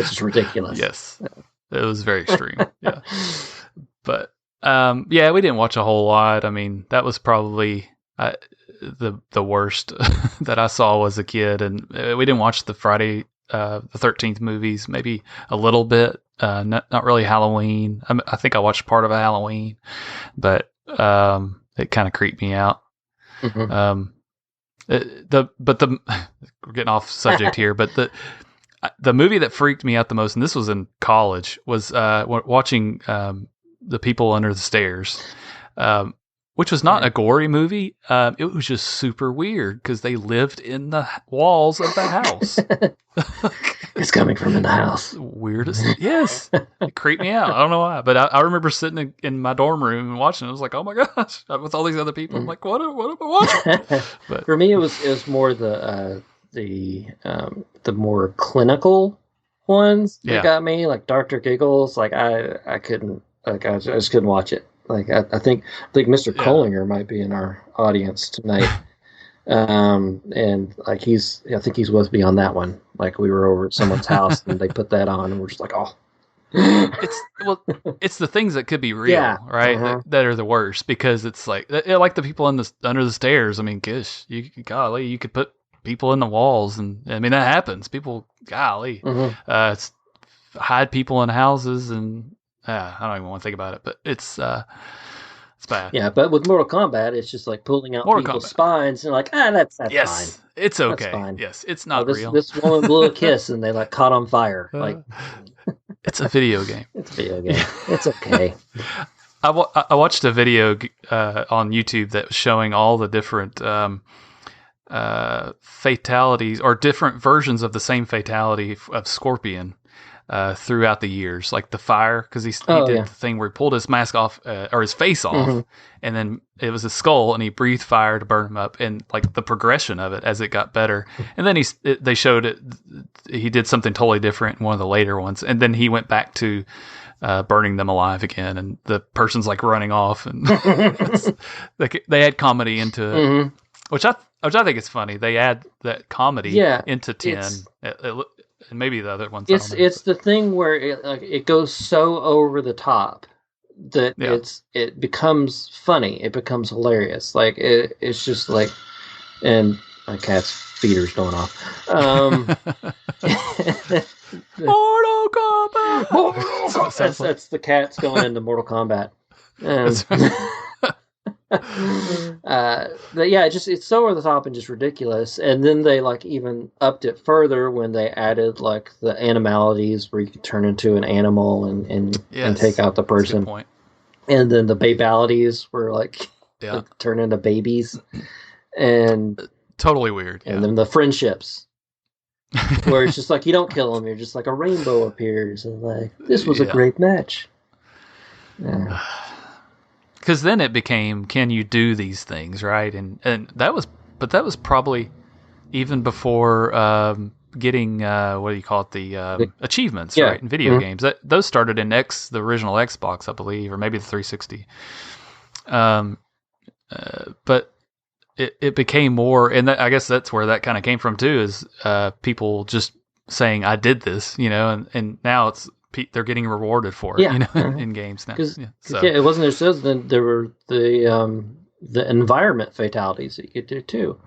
just ridiculous. Yes, it was very extreme. Yeah. But we didn't watch a whole lot. I mean, that was probably the worst that I saw as a kid, and we didn't watch the Friday the 13th movies. Maybe a little bit, not really Halloween. I think I watched part of a Halloween, but it kind of creeped me out. We're getting off subject here, but the movie that freaked me out the most, and this was in college, was watching The People Under the Stairs, which was not a gory movie. It was just super weird because they lived in the walls of the house. It's coming from in the house. Weirdest. Yes. It creeped me out. I don't know why, but I remember sitting in my dorm room and watching it. I was like, oh my gosh, with all these other people. I'm like, what am I watching? But for me, it was more the more clinical ones that got me, like Dr. Giggles. Like, I couldn't, like, I just couldn't watch it. Like, I think Mr. Collinger might be in our audience tonight. And like, I think he's with me on that one. Like, we were over at someone's house and they put that on and we're just like, oh. It's the things that could be real, right? That are the worst, because it's like the people under the stairs. I mean, gosh, you could put people in the walls, and I mean, that happens. People, it's hide people in houses, and I don't even want to think about it, but it's bad. Yeah, but with Mortal Kombat, it's just like pulling out people's spines, and like, that's fine. It's okay. That's fine. Yes, it's not real. This woman blew a kiss, and they like caught on fire. Like, it's a video game. It's a video game. It's okay. I watched a video on YouTube that was showing all the different fatalities, or different versions of the same fatality of Scorpion throughout the years, like the fire, because he did the thing where he pulled his mask off, or his face off, and then it was a skull, and he breathed fire to burn him up, and like the progression of it as it got better. And then they showed it. He did something totally different in one of the later ones, and then he went back to burning them alive again, and the person's like running off, and they add comedy into it, which I think it's funny. They add that comedy into 10. And maybe the other ones. It's the thing where it goes so over the top that it becomes funny. It becomes hilarious. Like, it's just like, and my cat's feeder's going off. Mortal Kombat. That's the cats going into Mortal Kombat. But yeah, it's so over the top and just ridiculous. And then they like even upped it further when they added like the animalities where you could turn into an animal and take out the person. That's a good point. And then the babalities were like turn into babies, and totally weird. And then the friendships. where it's just like you don't kill him, you're just like a rainbow appears, and like this was a Yeah. great match. Yeah. Because then it became, can you do these things, right? And that was, but that was probably even before getting what do you call it, the achievements, Yeah. right? In video games, those started in the original Xbox, I believe, or maybe the 360. But it became more, and I guess that's where that kind of came from too, is people just saying, "I did this," and now they're getting rewarded for it, in games now. Because it wasn't just those. Then there were the environment fatalities that you could do too,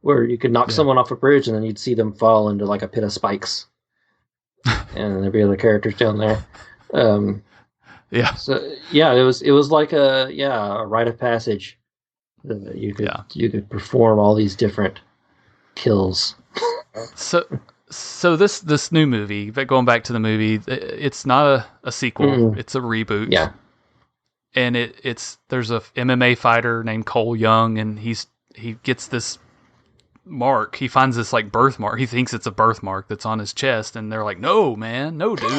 where you could knock someone off a bridge and then you'd see them fall into like a pit of spikes, and there'd be other characters down there. So it was like a rite of passage. You could perform all these different kills. So this new movie, going back to the movie, it's not a sequel. It's a reboot. Yeah. And there's a MMA fighter named Cole Young, and he gets this mark. He finds this like birthmark. He thinks it's a birthmark that's on his chest, and they're like, "No, man, no, dude,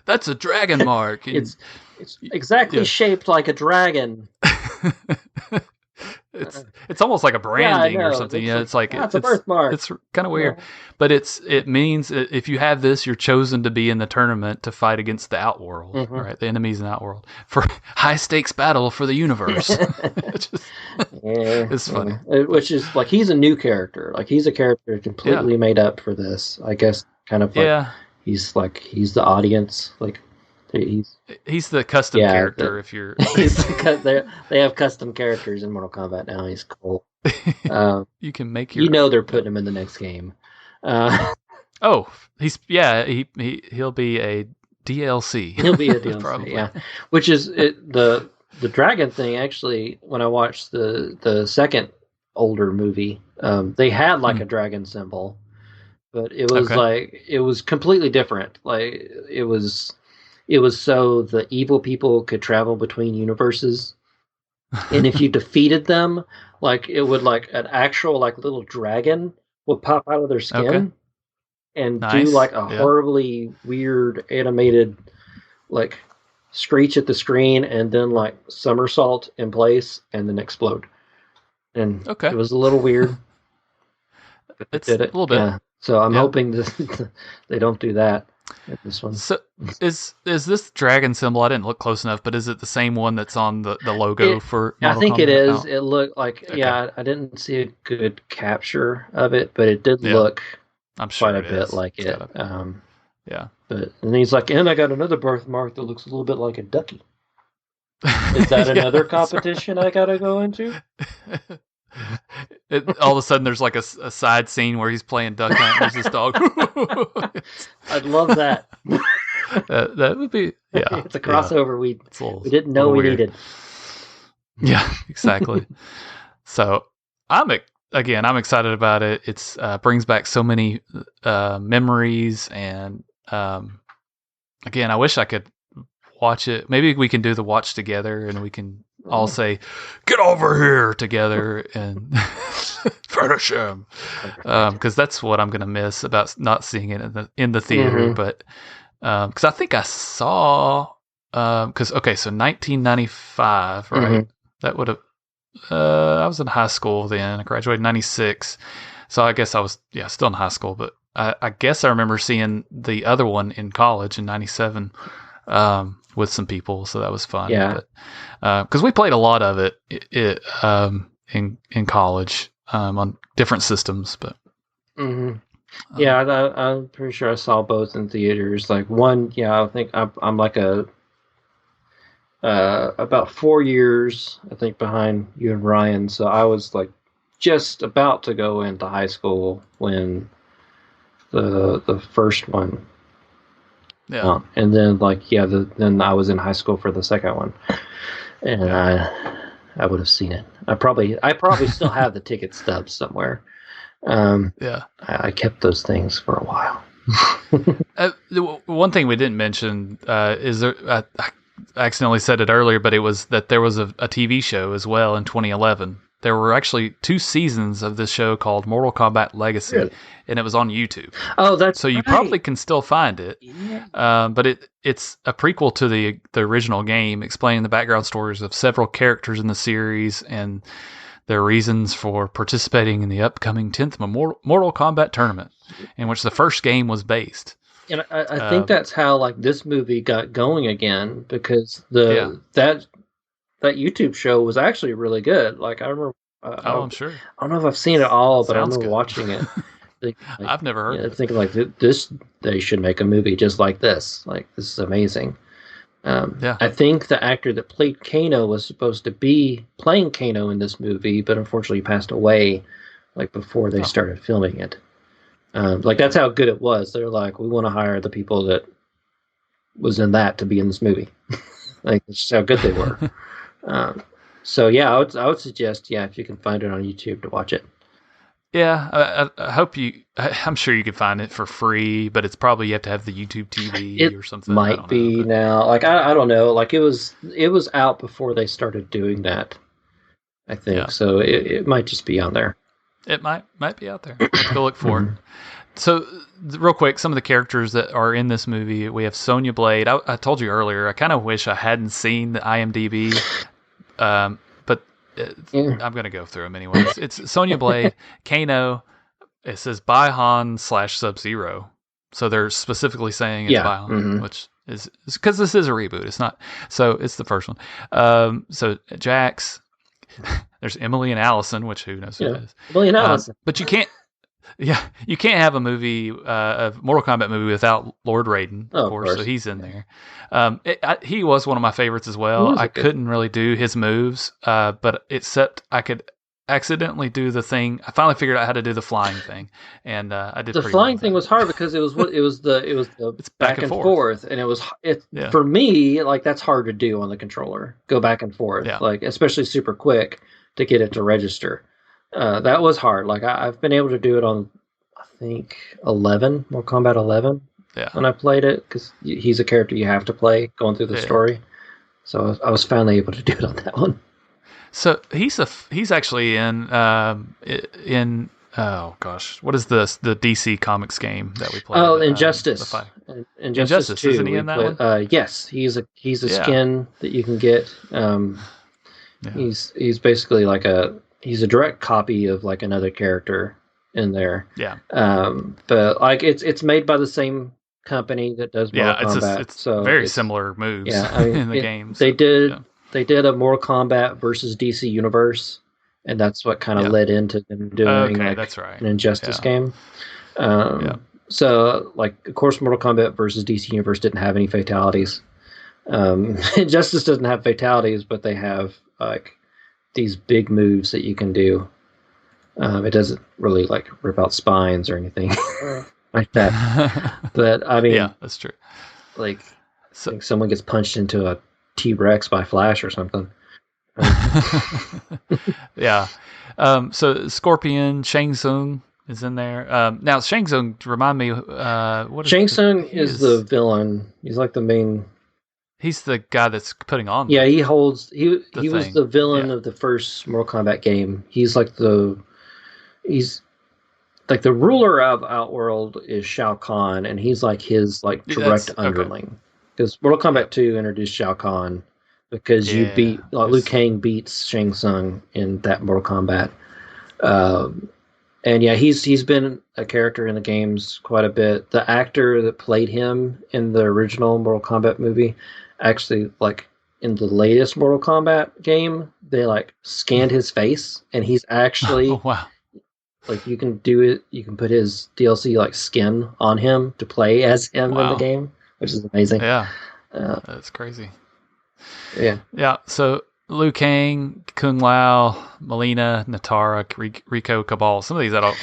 that's a dragon mark." And, it's exactly shaped like a dragon. It's almost like a branding or something. It's like it's a birthmark. It's kind of weird, but it means if you have this, you're chosen to be in the tournament to fight against the Outworld, right? The enemies in the Outworld for high stakes battle for the universe. It's funny. Which is like he's a new character. Like he's a character completely made up for this. I guess kind of like he's the audience. Like he's the custom character. If you're they have custom characters in Mortal Kombat now. He's cool. You can make your they're putting him in the next game. He'll be a DLC. He'll be a DLC. Probably. Which is the dragon thing. Actually, when I watched the second older movie, they had like a dragon symbol, but it was it was completely different. Like it was so the evil people could travel between universes, and if you defeated them, like it would like an actual like little dragon would pop out of their skin and do like a horribly weird animated like screech at the screen, and then like somersault in place and then explode. And it was a little weird. It's did it a little bit. Yeah. So I'm hoping that they don't do that. This one. So is this dragon symbol? I didn't look close enough, but is it the same one that's on the logo for Mortal I think Kombat? It is. It looked like I didn't see a good capture of it, but it did look I'm sure quite a bit like it. But and he's like, and I got another birthmark that looks a little bit like a ducky. Is that another competition I gotta go into? All of a sudden, there's like a side scene where he's playing duck hunt. And there's this dog. I'd love that. That would be it's a crossover we didn't know we needed. Yeah, exactly. So I'm excited about it. It's brings back so many memories, and again, I wish I could watch it. Maybe we can do the watch together, and we can all say, "Get over here" together and finish him, because that's what I'm going to miss about not seeing it in the theater. But because I think I saw so 1995, right? That would have I was in high school then. I graduated in 96, so I guess I was still in high school. But I guess I remember seeing the other one in college in 97. With some people, so that was fun. Yeah, because we played a lot of it in college on different systems. But I'm pretty sure I saw both in theaters. Like one, I think I'm like about 4 years, I think, behind you and Ryan. So I was like just about to go into high school when the first one. Yeah, and then then I was in high school for the second one, and I would have seen it. I probably still have the ticket stubs somewhere. I kept those things for a while. One thing we didn't mention is I accidentally said it earlier, but it was that there was a TV show as well in 2011 there were actually 2 seasons of this show called Mortal Kombat Legacy, Really? and it was on YouTube. Oh, that's so you right. probably can still find it. Yeah. But it's a prequel to the original game, explaining the background stories of several characters in the series and their reasons for participating in the upcoming 10th Mortal Kombat tournament, in which the first game was based. And I think that's how like this movie got going again, because that YouTube show was actually really good. Like I remember. I'm sure. I don't know if I've seen it all, but I Sounds remember good. watching it. I've never heard of it. Thinking like this, they should make a movie just like this. Like this is amazing. I think the actor that played Kano was supposed to be playing Kano in this movie, but unfortunately passed away like before they started filming it. Like that's how good it was. They're like, we want to hire the people that was in that to be in this movie. Like that's just how good they were. So yeah, I would suggest if you can find it on YouTube to watch it. Yeah, I hope I'm sure you could find it for free, but it's probably you have to have the YouTube TV or something. Might be now. Like I don't know. Like it was out before they started doing that, I think. So it might just be on there. It might be out there. Let's go look for it. So real quick, some of the characters that are in this movie, we have Sonya Blade. I told you earlier, I kind of wish I hadn't seen the IMDb, but I'm going to go through them anyways. It's Sonya Blade, Kano. It says Bi-Han / Sub-Zero. So they're specifically saying it's Bi-Han, which is because this is a reboot. It's not. So it's the first one. So Jax. There's Emily and Allison, which who knows who that is. Emily and Allison. But you can't have a movie, a Mortal Kombat movie without Lord Raiden, of course. So he's in there. He was one of my favorites as well. I couldn't really do his moves, but except I could accidentally do the thing. I finally figured out how to do the flying thing, and I did. The flying thing was hard because it was the it's back and forth, and for me, like that's hard to do on the controller. Go back and forth, like especially super quick to get it to register. That was hard. Like I've been able to do it on, I think 11, Mortal Kombat 11. Yeah. When I played it, because he's a character you have to play going through the story. So I was finally able to do it on that one. So he's actually in oh gosh, what is the DC Comics game that we played? Oh, Injustice. Injustice 2. Isn't he in that one? Yes, he's a skin that you can get. He's basically like he's a direct copy of like another character in there. Yeah. But like it's made by the same company that does Mortal Kombat. It's very similar moves in the games. They did a Mortal Kombat versus DC Universe, and that's what kind of led into them doing that's right. an Injustice game. So like of course Mortal Kombat versus DC Universe didn't have any fatalities. Injustice doesn't have fatalities, but they have like these big moves that you can do. It doesn't really like rip out spines or anything like that. But I mean, that's true. Like, like someone gets punched into a T-Rex by Flash or something. So Scorpion, Shang Tsung is in there. Now Shang Tsung, remind me, what is Shang Tsung is the villain. He's like the main. He's the guy that's putting on. Yeah, he was the villain of the first Mortal Kombat game. He's like the ruler of Outworld is Shao Kahn, and he's like his like direct underling. Because Mortal Kombat 2 introduced Shao Kahn because Liu Kang beats Shang Tsung in that Mortal Kombat. And he's been a character in the games quite a bit. The actor that played him in the original Mortal Kombat movie, actually, like in the latest Mortal Kombat game, they like scanned his face, and he's actually like you can do it. You can put his DLC like skin on him to play as him in the game, which is amazing. Yeah, that's crazy. Yeah. So Liu Kang, Kung Lao, Melina, Natara, Rico, Cabal. Some of these I don't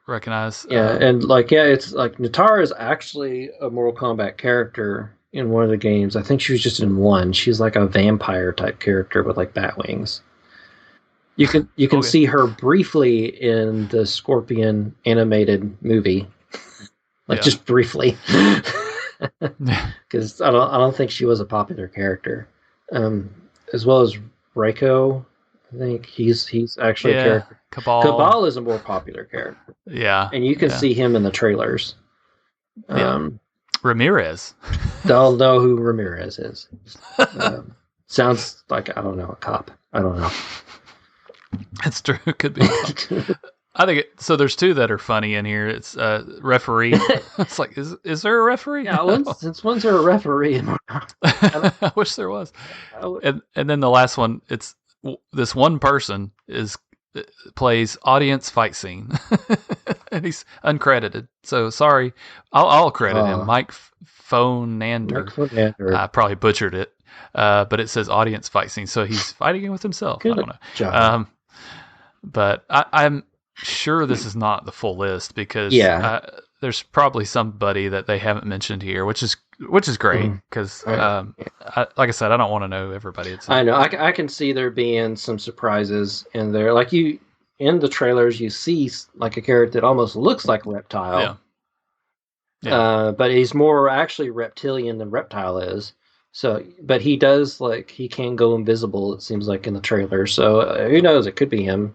recognize. It's like Natara is actually a Mortal Kombat character in one of the games. I think she was just in one. She's like a vampire type character with like bat wings. You can see her briefly in the Scorpion animated movie, just briefly, because I don't think she was a popular character. As well as Reiko, I think he's actually a Yeah, character. Cabal. Cabal is a more popular character, Yeah, and you can yeah, see him in the trailers. yeah. Um, Ramirez. they'll know who Ramirez is. Sounds like, I don't know, a cop. I don't know. That's true. It could be. I think so. There's two that are funny in here. It's referee. It's like, is there a referee? Yeah, No. since when's there a referee? I wish there was. And then the last one, it's this one person plays audience fight scene, and he's uncredited. So sorry, I'll credit him. Mike Phonander. I probably butchered it, but it says audience fight scene, so he's fighting with himself. Good I don't know. job. But I'm sure this is not the full list because there's probably somebody that they haven't mentioned here, which is great because, like I said, I don't want to know everybody. I know. I can see there being some surprises in there. Like in the trailers, you see like a character that almost looks like a reptile. Yeah. But he's more actually reptilian than reptile is. So, but he does he can go invisible. It seems like in the trailer. So who knows? It could be him.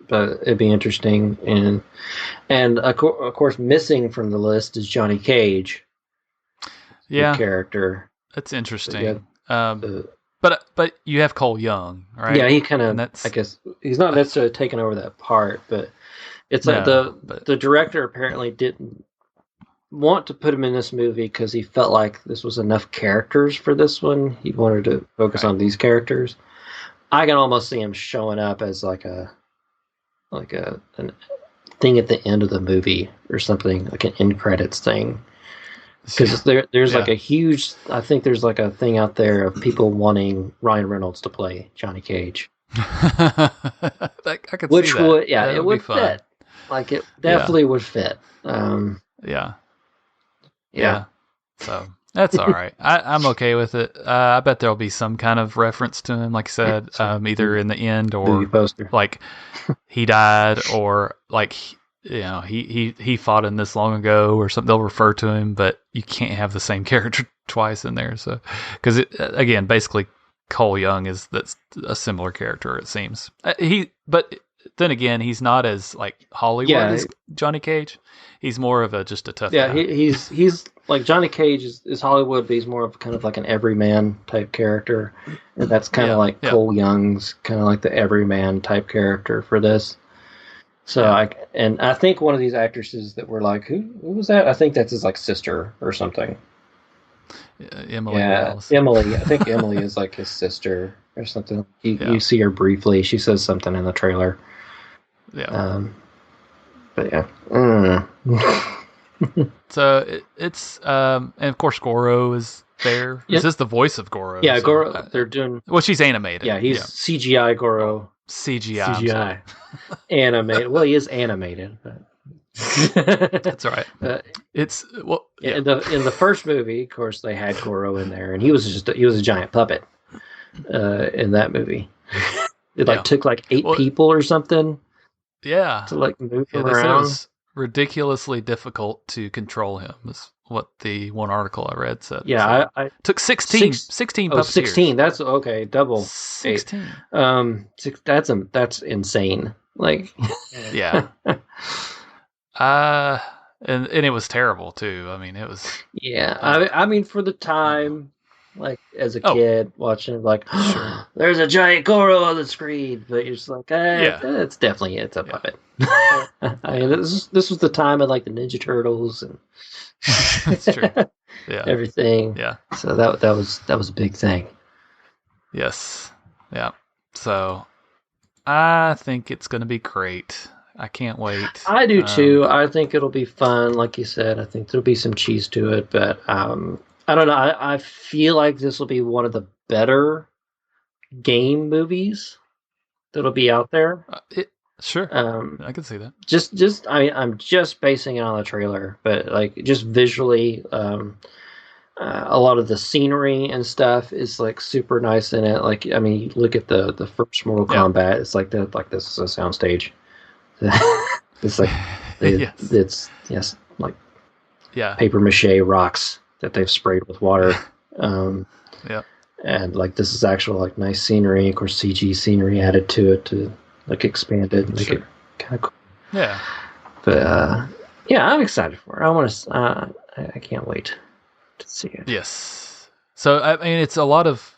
But it'd be interesting, and of course, missing from the list is Johnny Cage. Yeah, the character. That's interesting. But you have Cole Young, right? Yeah, he kind of. I guess he's not necessarily taking over that part, but it's like the director apparently didn't want to put him in this movie because he felt like this was enough characters for this one. He wanted to focus on these characters. I can almost see him showing up as like a thing at the end of the movie or something, like an end credits thing. Because there's like a huge, I think there's like a thing out there of people wanting Ryan Reynolds to play Johnny Cage. I could see that. It would fit. Like it definitely would fit. Yeah. So that's all right. I'm okay with it. I bet there'll be some kind of reference to him, like I said, either in the end or like he died or like he fought in this long ago or something. They'll refer to him, but you can't have the same character twice in there. So because again, basically Cole Young that's a similar character. It seems but then again, he's not as like Hollywood as Johnny Cage. He's more of just a tough guy. He's like Johnny Cage is Hollywood, but he's more of kind of like an everyman type character. And that's kind of like Cole Young's kind of like the everyman type character for this. So I think one of these actresses that were like, who was that? I think that's his like sister or something. Emily. Emily. I think Emily is like his sister or something. You see her briefly. She says something in the trailer. Yeah. But yeah. So it's and of course Goro is there. Is this the voice of Goro? Yeah, Goro. They're doing. Well, she's animated. Yeah, he's CGI Goro. CGI. Animated. Well, he is animated. But... That's right. It's in the first movie, of course, they had Goro in there, and he was a giant puppet in that movie. It took 8 people or something. Yeah. To move him around. They said it was ridiculously difficult to control him. Is what the one article I read said. Yeah, so I took 16 puppeteers. Oh, 16. That's okay. Double. 16. 8. That's insane. Yeah. And it was terrible too. I mean, it was. Yeah, I mean, for the time, as a kid watching, sure. There's a giant Goro on the screen, but you're just it's definitely a puppet. I mean, this was the time of the Ninja Turtles and that's true. Yeah, everything. Yeah, so that was a big thing. Yes. Yeah. So I think it's going to be great. I can't wait. I do too. I think it'll be fun. Like you said, I think there'll be some cheese to it, but I don't know. I feel like this will be one of the better game movies that'll be out there. Sure. I can see that. I'm just basing it on the trailer, but just visually, a lot of the scenery and stuff is super nice in it. You look at the first Mortal Kombat. It's this is a soundstage. It's paper mache rocks that they've sprayed with water. and like this is actual like nice scenery, of course CG scenery added to it to like expand it and make it kind of cool. Yeah. But yeah, I'm excited for it. I want to. I can't wait to see it. Yes. So I mean, it's a lot of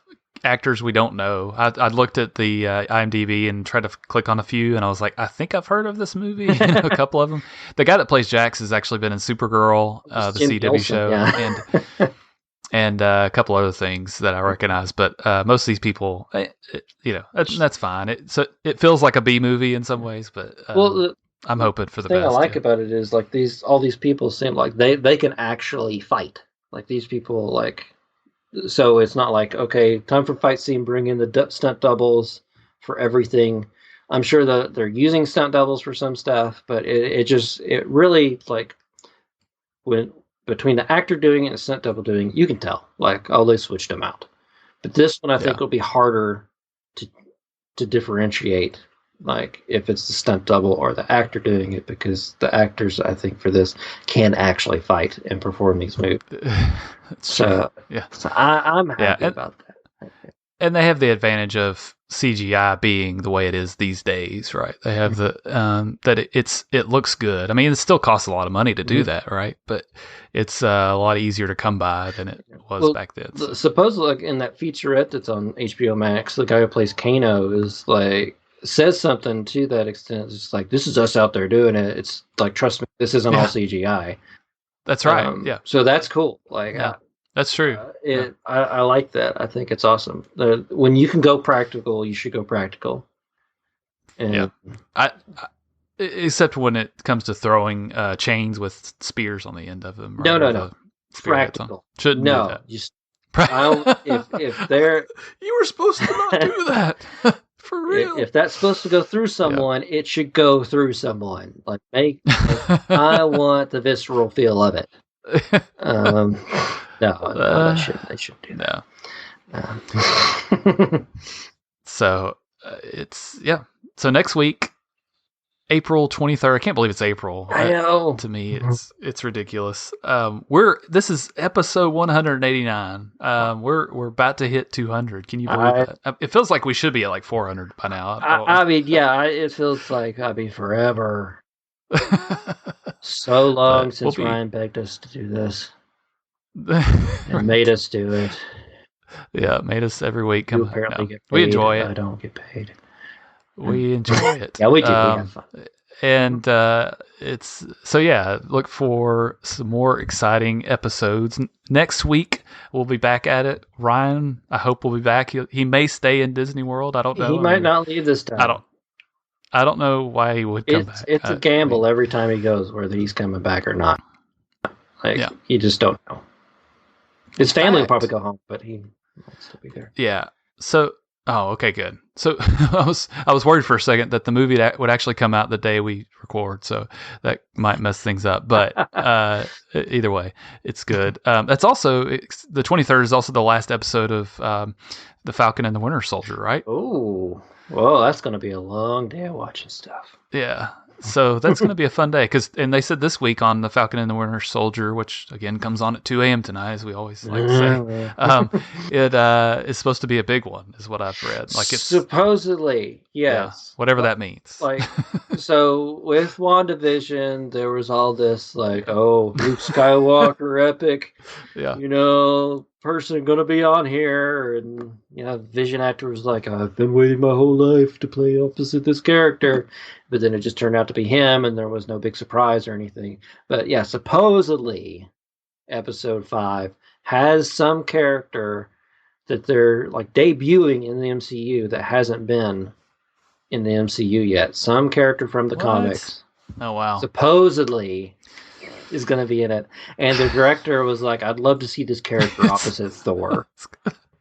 actors we don't know. I looked at the IMDb and tried to click on a few, and I was like, I think I've heard of this movie. A couple of them. The guy that plays Jax has actually been in Supergirl, the Jim CW Olsen, show, yeah. and a couple other things that I recognize. But most of these people, that's fine. It feels like a B movie in some ways, but I'm hoping for the thing best. I like about it is like all these people seem like they can actually fight. Like these people like. So it's not like, okay, time for fight scene, bring in the stunt doubles for everything. I'm sure that they're using stunt doubles for some stuff, but it really like when between the actor doing it and the stunt double doing it, you can tell like, oh, they switched them out. But this one I think will be harder to differentiate, like if it's the stunt double or the actor doing it, because the actors I think for this can actually fight and perform these moves. So I'm happy about that. And they have the advantage of CGI being the way it is these days, right? They have the that it looks good. I mean, it still costs a lot of money to do that, right? But it's a lot easier to come by than it was back then. So. Supposedly, like in that featurette that's on HBOMax, the guy who plays Kano is like says something to that extent. It's just like, this is us out there doing it. It's like, trust me, this isn't all CGI. That's right. So that's cool. Like, that's true. I like that. I think it's awesome. When you can go practical, you should go practical. And except when it comes to throwing chains with spears on the end of them. No. Practical. Shouldn't do that. Just if they're you were supposed to not do that. For real. If that's supposed to go through someone, it should go through someone. Like I want the visceral feel of it. No, they shouldn't do that. No. So So next week, April 23rd. I can't believe it's April. I know. To me, it's ridiculous. This is episode 189. We're about to hit 200. Can you believe that? It feels like we should be at like 400 by now. It feels like forever. So long since Ryan begged us to do this. And made us do it. Yeah, made us every week. You apparently get paid. We enjoy it. I don't get paid. We enjoy it. Yeah, we do. We have fun. And look for some more exciting episodes. Next week, we'll be back at it. Ryan, I hope will be back. He may stay in Disney World. I don't know. He might not leave this time. I don't know why he would come back. It's a gamble every time he goes, whether he's coming back or not. You just don't know. His family will probably go home, but he might still be there. Yeah. So, okay, good. So I was worried for a second that the movie that would actually come out the day we record, so that might mess things up. But either way, it's good. That's also the 23rd is also the last episode of The Falcon and the Winter Soldier, right? Oh, well, that's going to be a long day of watching stuff. Yeah. So that's going to be a fun day and they said this week on The Falcon and the Winter Soldier, which again comes on at 2 a.m. tonight, as we always like to say, it is supposed to be a big one, is what I've read. Like it's supposedly, yes, whatever that means. Like, so with WandaVision, there was all this like, oh, Luke Skywalker epic, person going to be on here, and Vision actor was like, I've been waiting my whole life to play opposite this character. But then it just turned out to be him, and there was no big surprise or anything. But yeah, supposedly, episode 5 has some character that they're like debuting in the MCU that hasn't been in the MCU yet. Some character from the comics. Oh, wow. Supposedly is going to be in it. And the director was like, I'd love to see this character opposite Thor.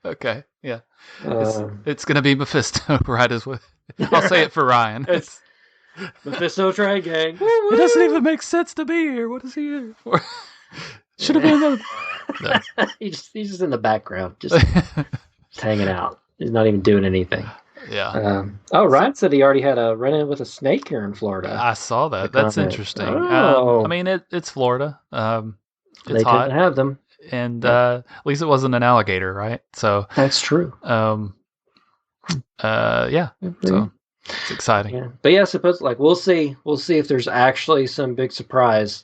Okay, yeah. It's going to be Mephisto, right? I'll say it for Ryan. It's Mephisto Train Gang. It doesn't even make sense to be here. What is he here for? Should have been no. He's just in the background, just hanging out. He's not even doing anything. Yeah. Ryan said he already had a run-in with a snake here in Florida. I saw that. That's interesting. I mean, it's Florida. It's they hot. couldn't have them. and at least it wasn't an alligator, right? So That's true. Yeah. So it's exciting. Yeah. But yeah, suppose like we'll see if there's actually some big surprise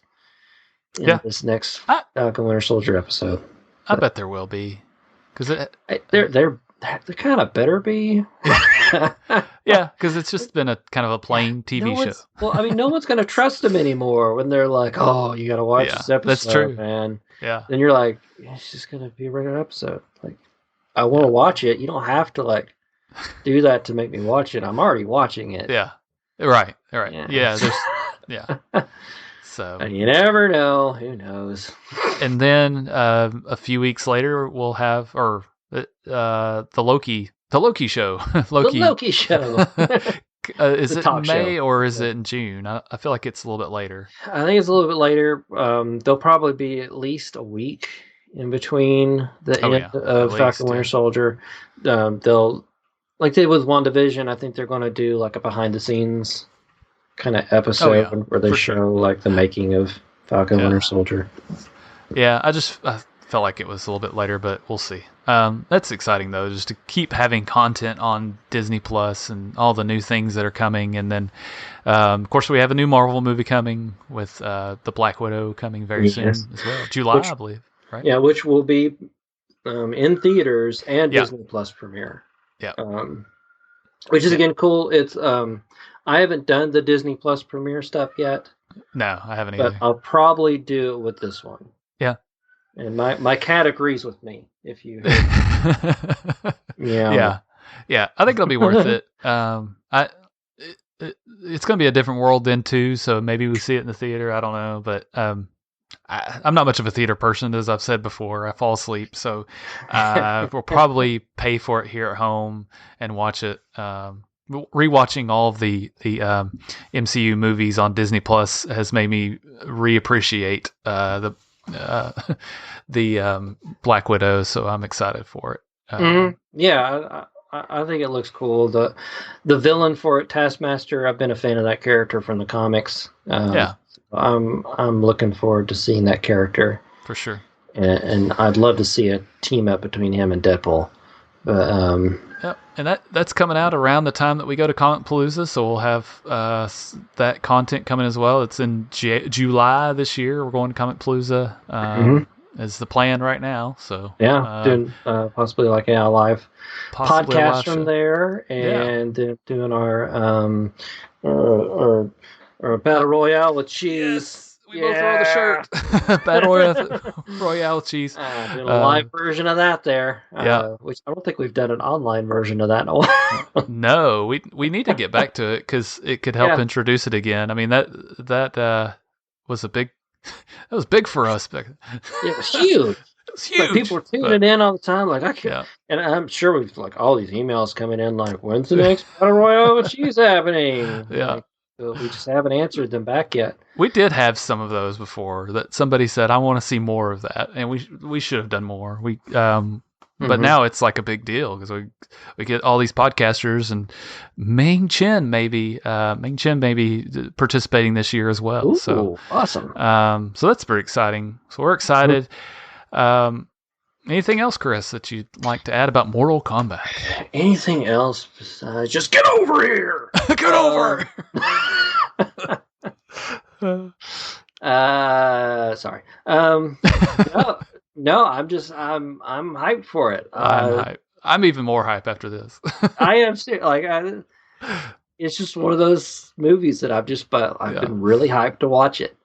in this next Falcon Winter Soldier episode. I bet there will be, because there kind of better be. Yeah, because it's just been a kind of a plain TV show. Well, I mean, no one's going to trust them anymore when they're like, "Oh, you got to watch this episode." That's true, man. Yeah. Then you're like, "It's just going to be a regular episode." Like, I want to watch it. You don't have to like do that to make me watch it. I'm already watching it. Yeah. Right. Yeah. Yeah. So you never know. Who knows? And then a few weeks later, we'll have the Loki show. The Loki show. Is it in May or is it in June? I feel like it's a little bit later. I think it's a little bit later. There'll probably be at least a week in between the end of Falcon Winter Soldier. They'll, like they did with WandaVision, I think they're going to do like a behind the scenes kind of episode where they show like the making of Falcon Winter Soldier. Yeah, I felt like it was a little bit later, but we'll see. That's exciting though, just to keep having content on Disney Plus and all the new things that are coming. And then, of course, we have a new Marvel movie coming with the Black Widow coming very soon as well. July, I believe. Right? Yeah, which will be in theaters and Disney Plus premiere. Yeah. Which is again cool. It's I haven't done the Disney Plus premiere stuff yet. No, I haven't either. But I'll probably do it with this one. Yeah. And my cat agrees with me. If you, yeah. I think it'll be worth it. It's going to be a different world then too. So maybe we see it in the theater. I don't know, but I'm not much of a theater person, as I've said before. I fall asleep, so we'll probably pay for it here at home and watch it. Rewatching all of the MCU movies on Disney Plus has made me reappreciate the Black Widow, so I'm excited for it. Yeah, I think it looks cool. The villain for it, Taskmaster, I've been a fan of that character from the comics. I'm looking forward to seeing that character for sure, and I'd love to see a team up between him and Deadpool. But and that's coming out around the time that we go to Comic Palooza, so we'll have that content coming as well. It's in July this year. We're going to Comic Palooza. Is the plan right now? So doing possibly like a live podcast from there, and doing our Battle Royale with cheese. Yes, we both wear the shirt. Battle Royale with cheese. Doing a live version of that there. Which I don't think we've done an online version of that in a while. No, we need to get back to it because it could help introduce it again. I mean that was a big. That was big for us. It was huge. It was huge. Like, people were tuning in all the time. Like I can't, and I'm sure we've like all these emails coming in. Like, when's the next Battle Royale with cheese happening? Yeah. Like, we just haven't answered them back yet. We did have some of those before that somebody said, "I want to see more of that," and we should have done more. But now it's like a big deal because we get all these podcasters and Ming Chen maybe participating this year as well. Ooh, so awesome. So that's pretty exciting. So we're excited. Anything else, Chris, that you'd like to add about Mortal Kombat? Anything else besides just get over here? Get over. Sorry. No, I'm hyped for it. I'm hyped. I'm even more hyped after this. I am serious. Like, it's just one of those movies that I've been really hyped to watch it.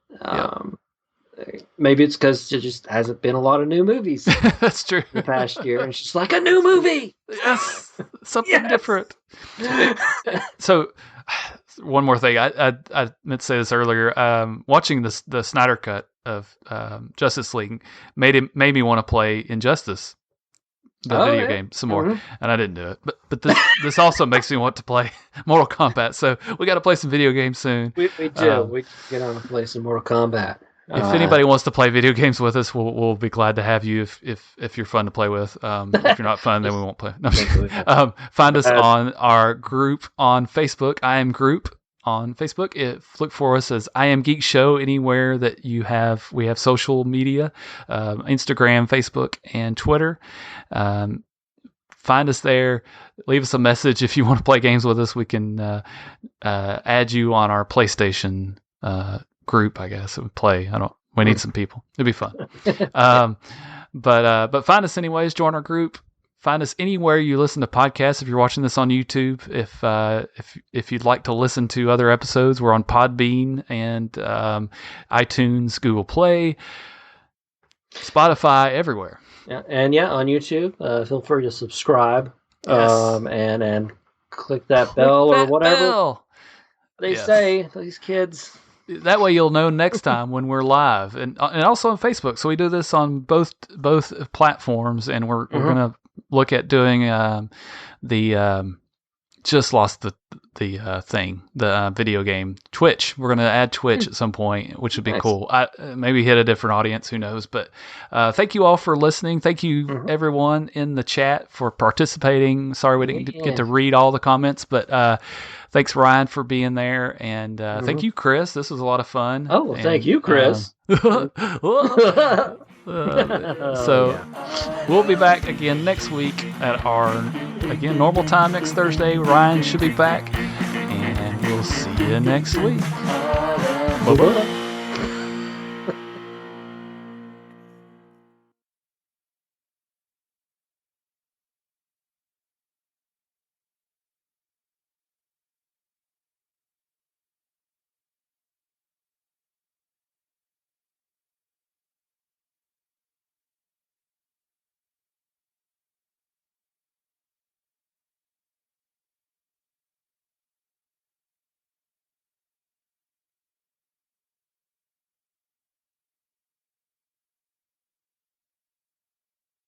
Maybe it's because there just hasn't been a lot of new movies. That's true. The past year, and it's just like a new movie. Yes, something different. So, one more thing. I meant to say this earlier. Watching the Snyder cut of Justice League made me want to play Injustice, the video game, some more, and I didn't do it. But this also makes me want to play Mortal Kombat. So we got to play some video games soon. We do. We get on to play some Mortal Kombat. If anybody wants to play video games with us, we'll be glad to have you if you're fun to play with. If you're not fun, then we won't play. No, find us on our group on Facebook. I am Group on Facebook. Look for us as I Am Geek Show anywhere that we have social media, Instagram, Facebook, and Twitter. Find us there. Leave us a message if you want to play games with us. We can add you on our PlayStation group, I guess. We need some people. It'd be fun. But find us anyways. Join our group. Find us anywhere you listen to podcasts. If you're watching this on YouTube, if you'd like to listen to other episodes, we're on Podbean and iTunes, Google Play, Spotify, everywhere. Yeah, and on YouTube, feel free to subscribe. Yes. And click that bell or whatever they say. These kids. That way you'll know next time when we're live, and also on Facebook. So we do this on both platforms, and we're gonna look at doing just lost the thing, the video game Twitch. We're gonna add Twitch at some point, which would be cool. Maybe hit a different audience, who knows? But thank you all for listening. Thank you everyone in the chat for participating. Sorry we didn't get to read all the comments, but thanks Ryan for being there, and thank you Chris. This was a lot of fun. Thank you Chris. We'll be back again next week at our normal time next Thursday. Ryan should be back, and we'll see you next week. Bye-bye.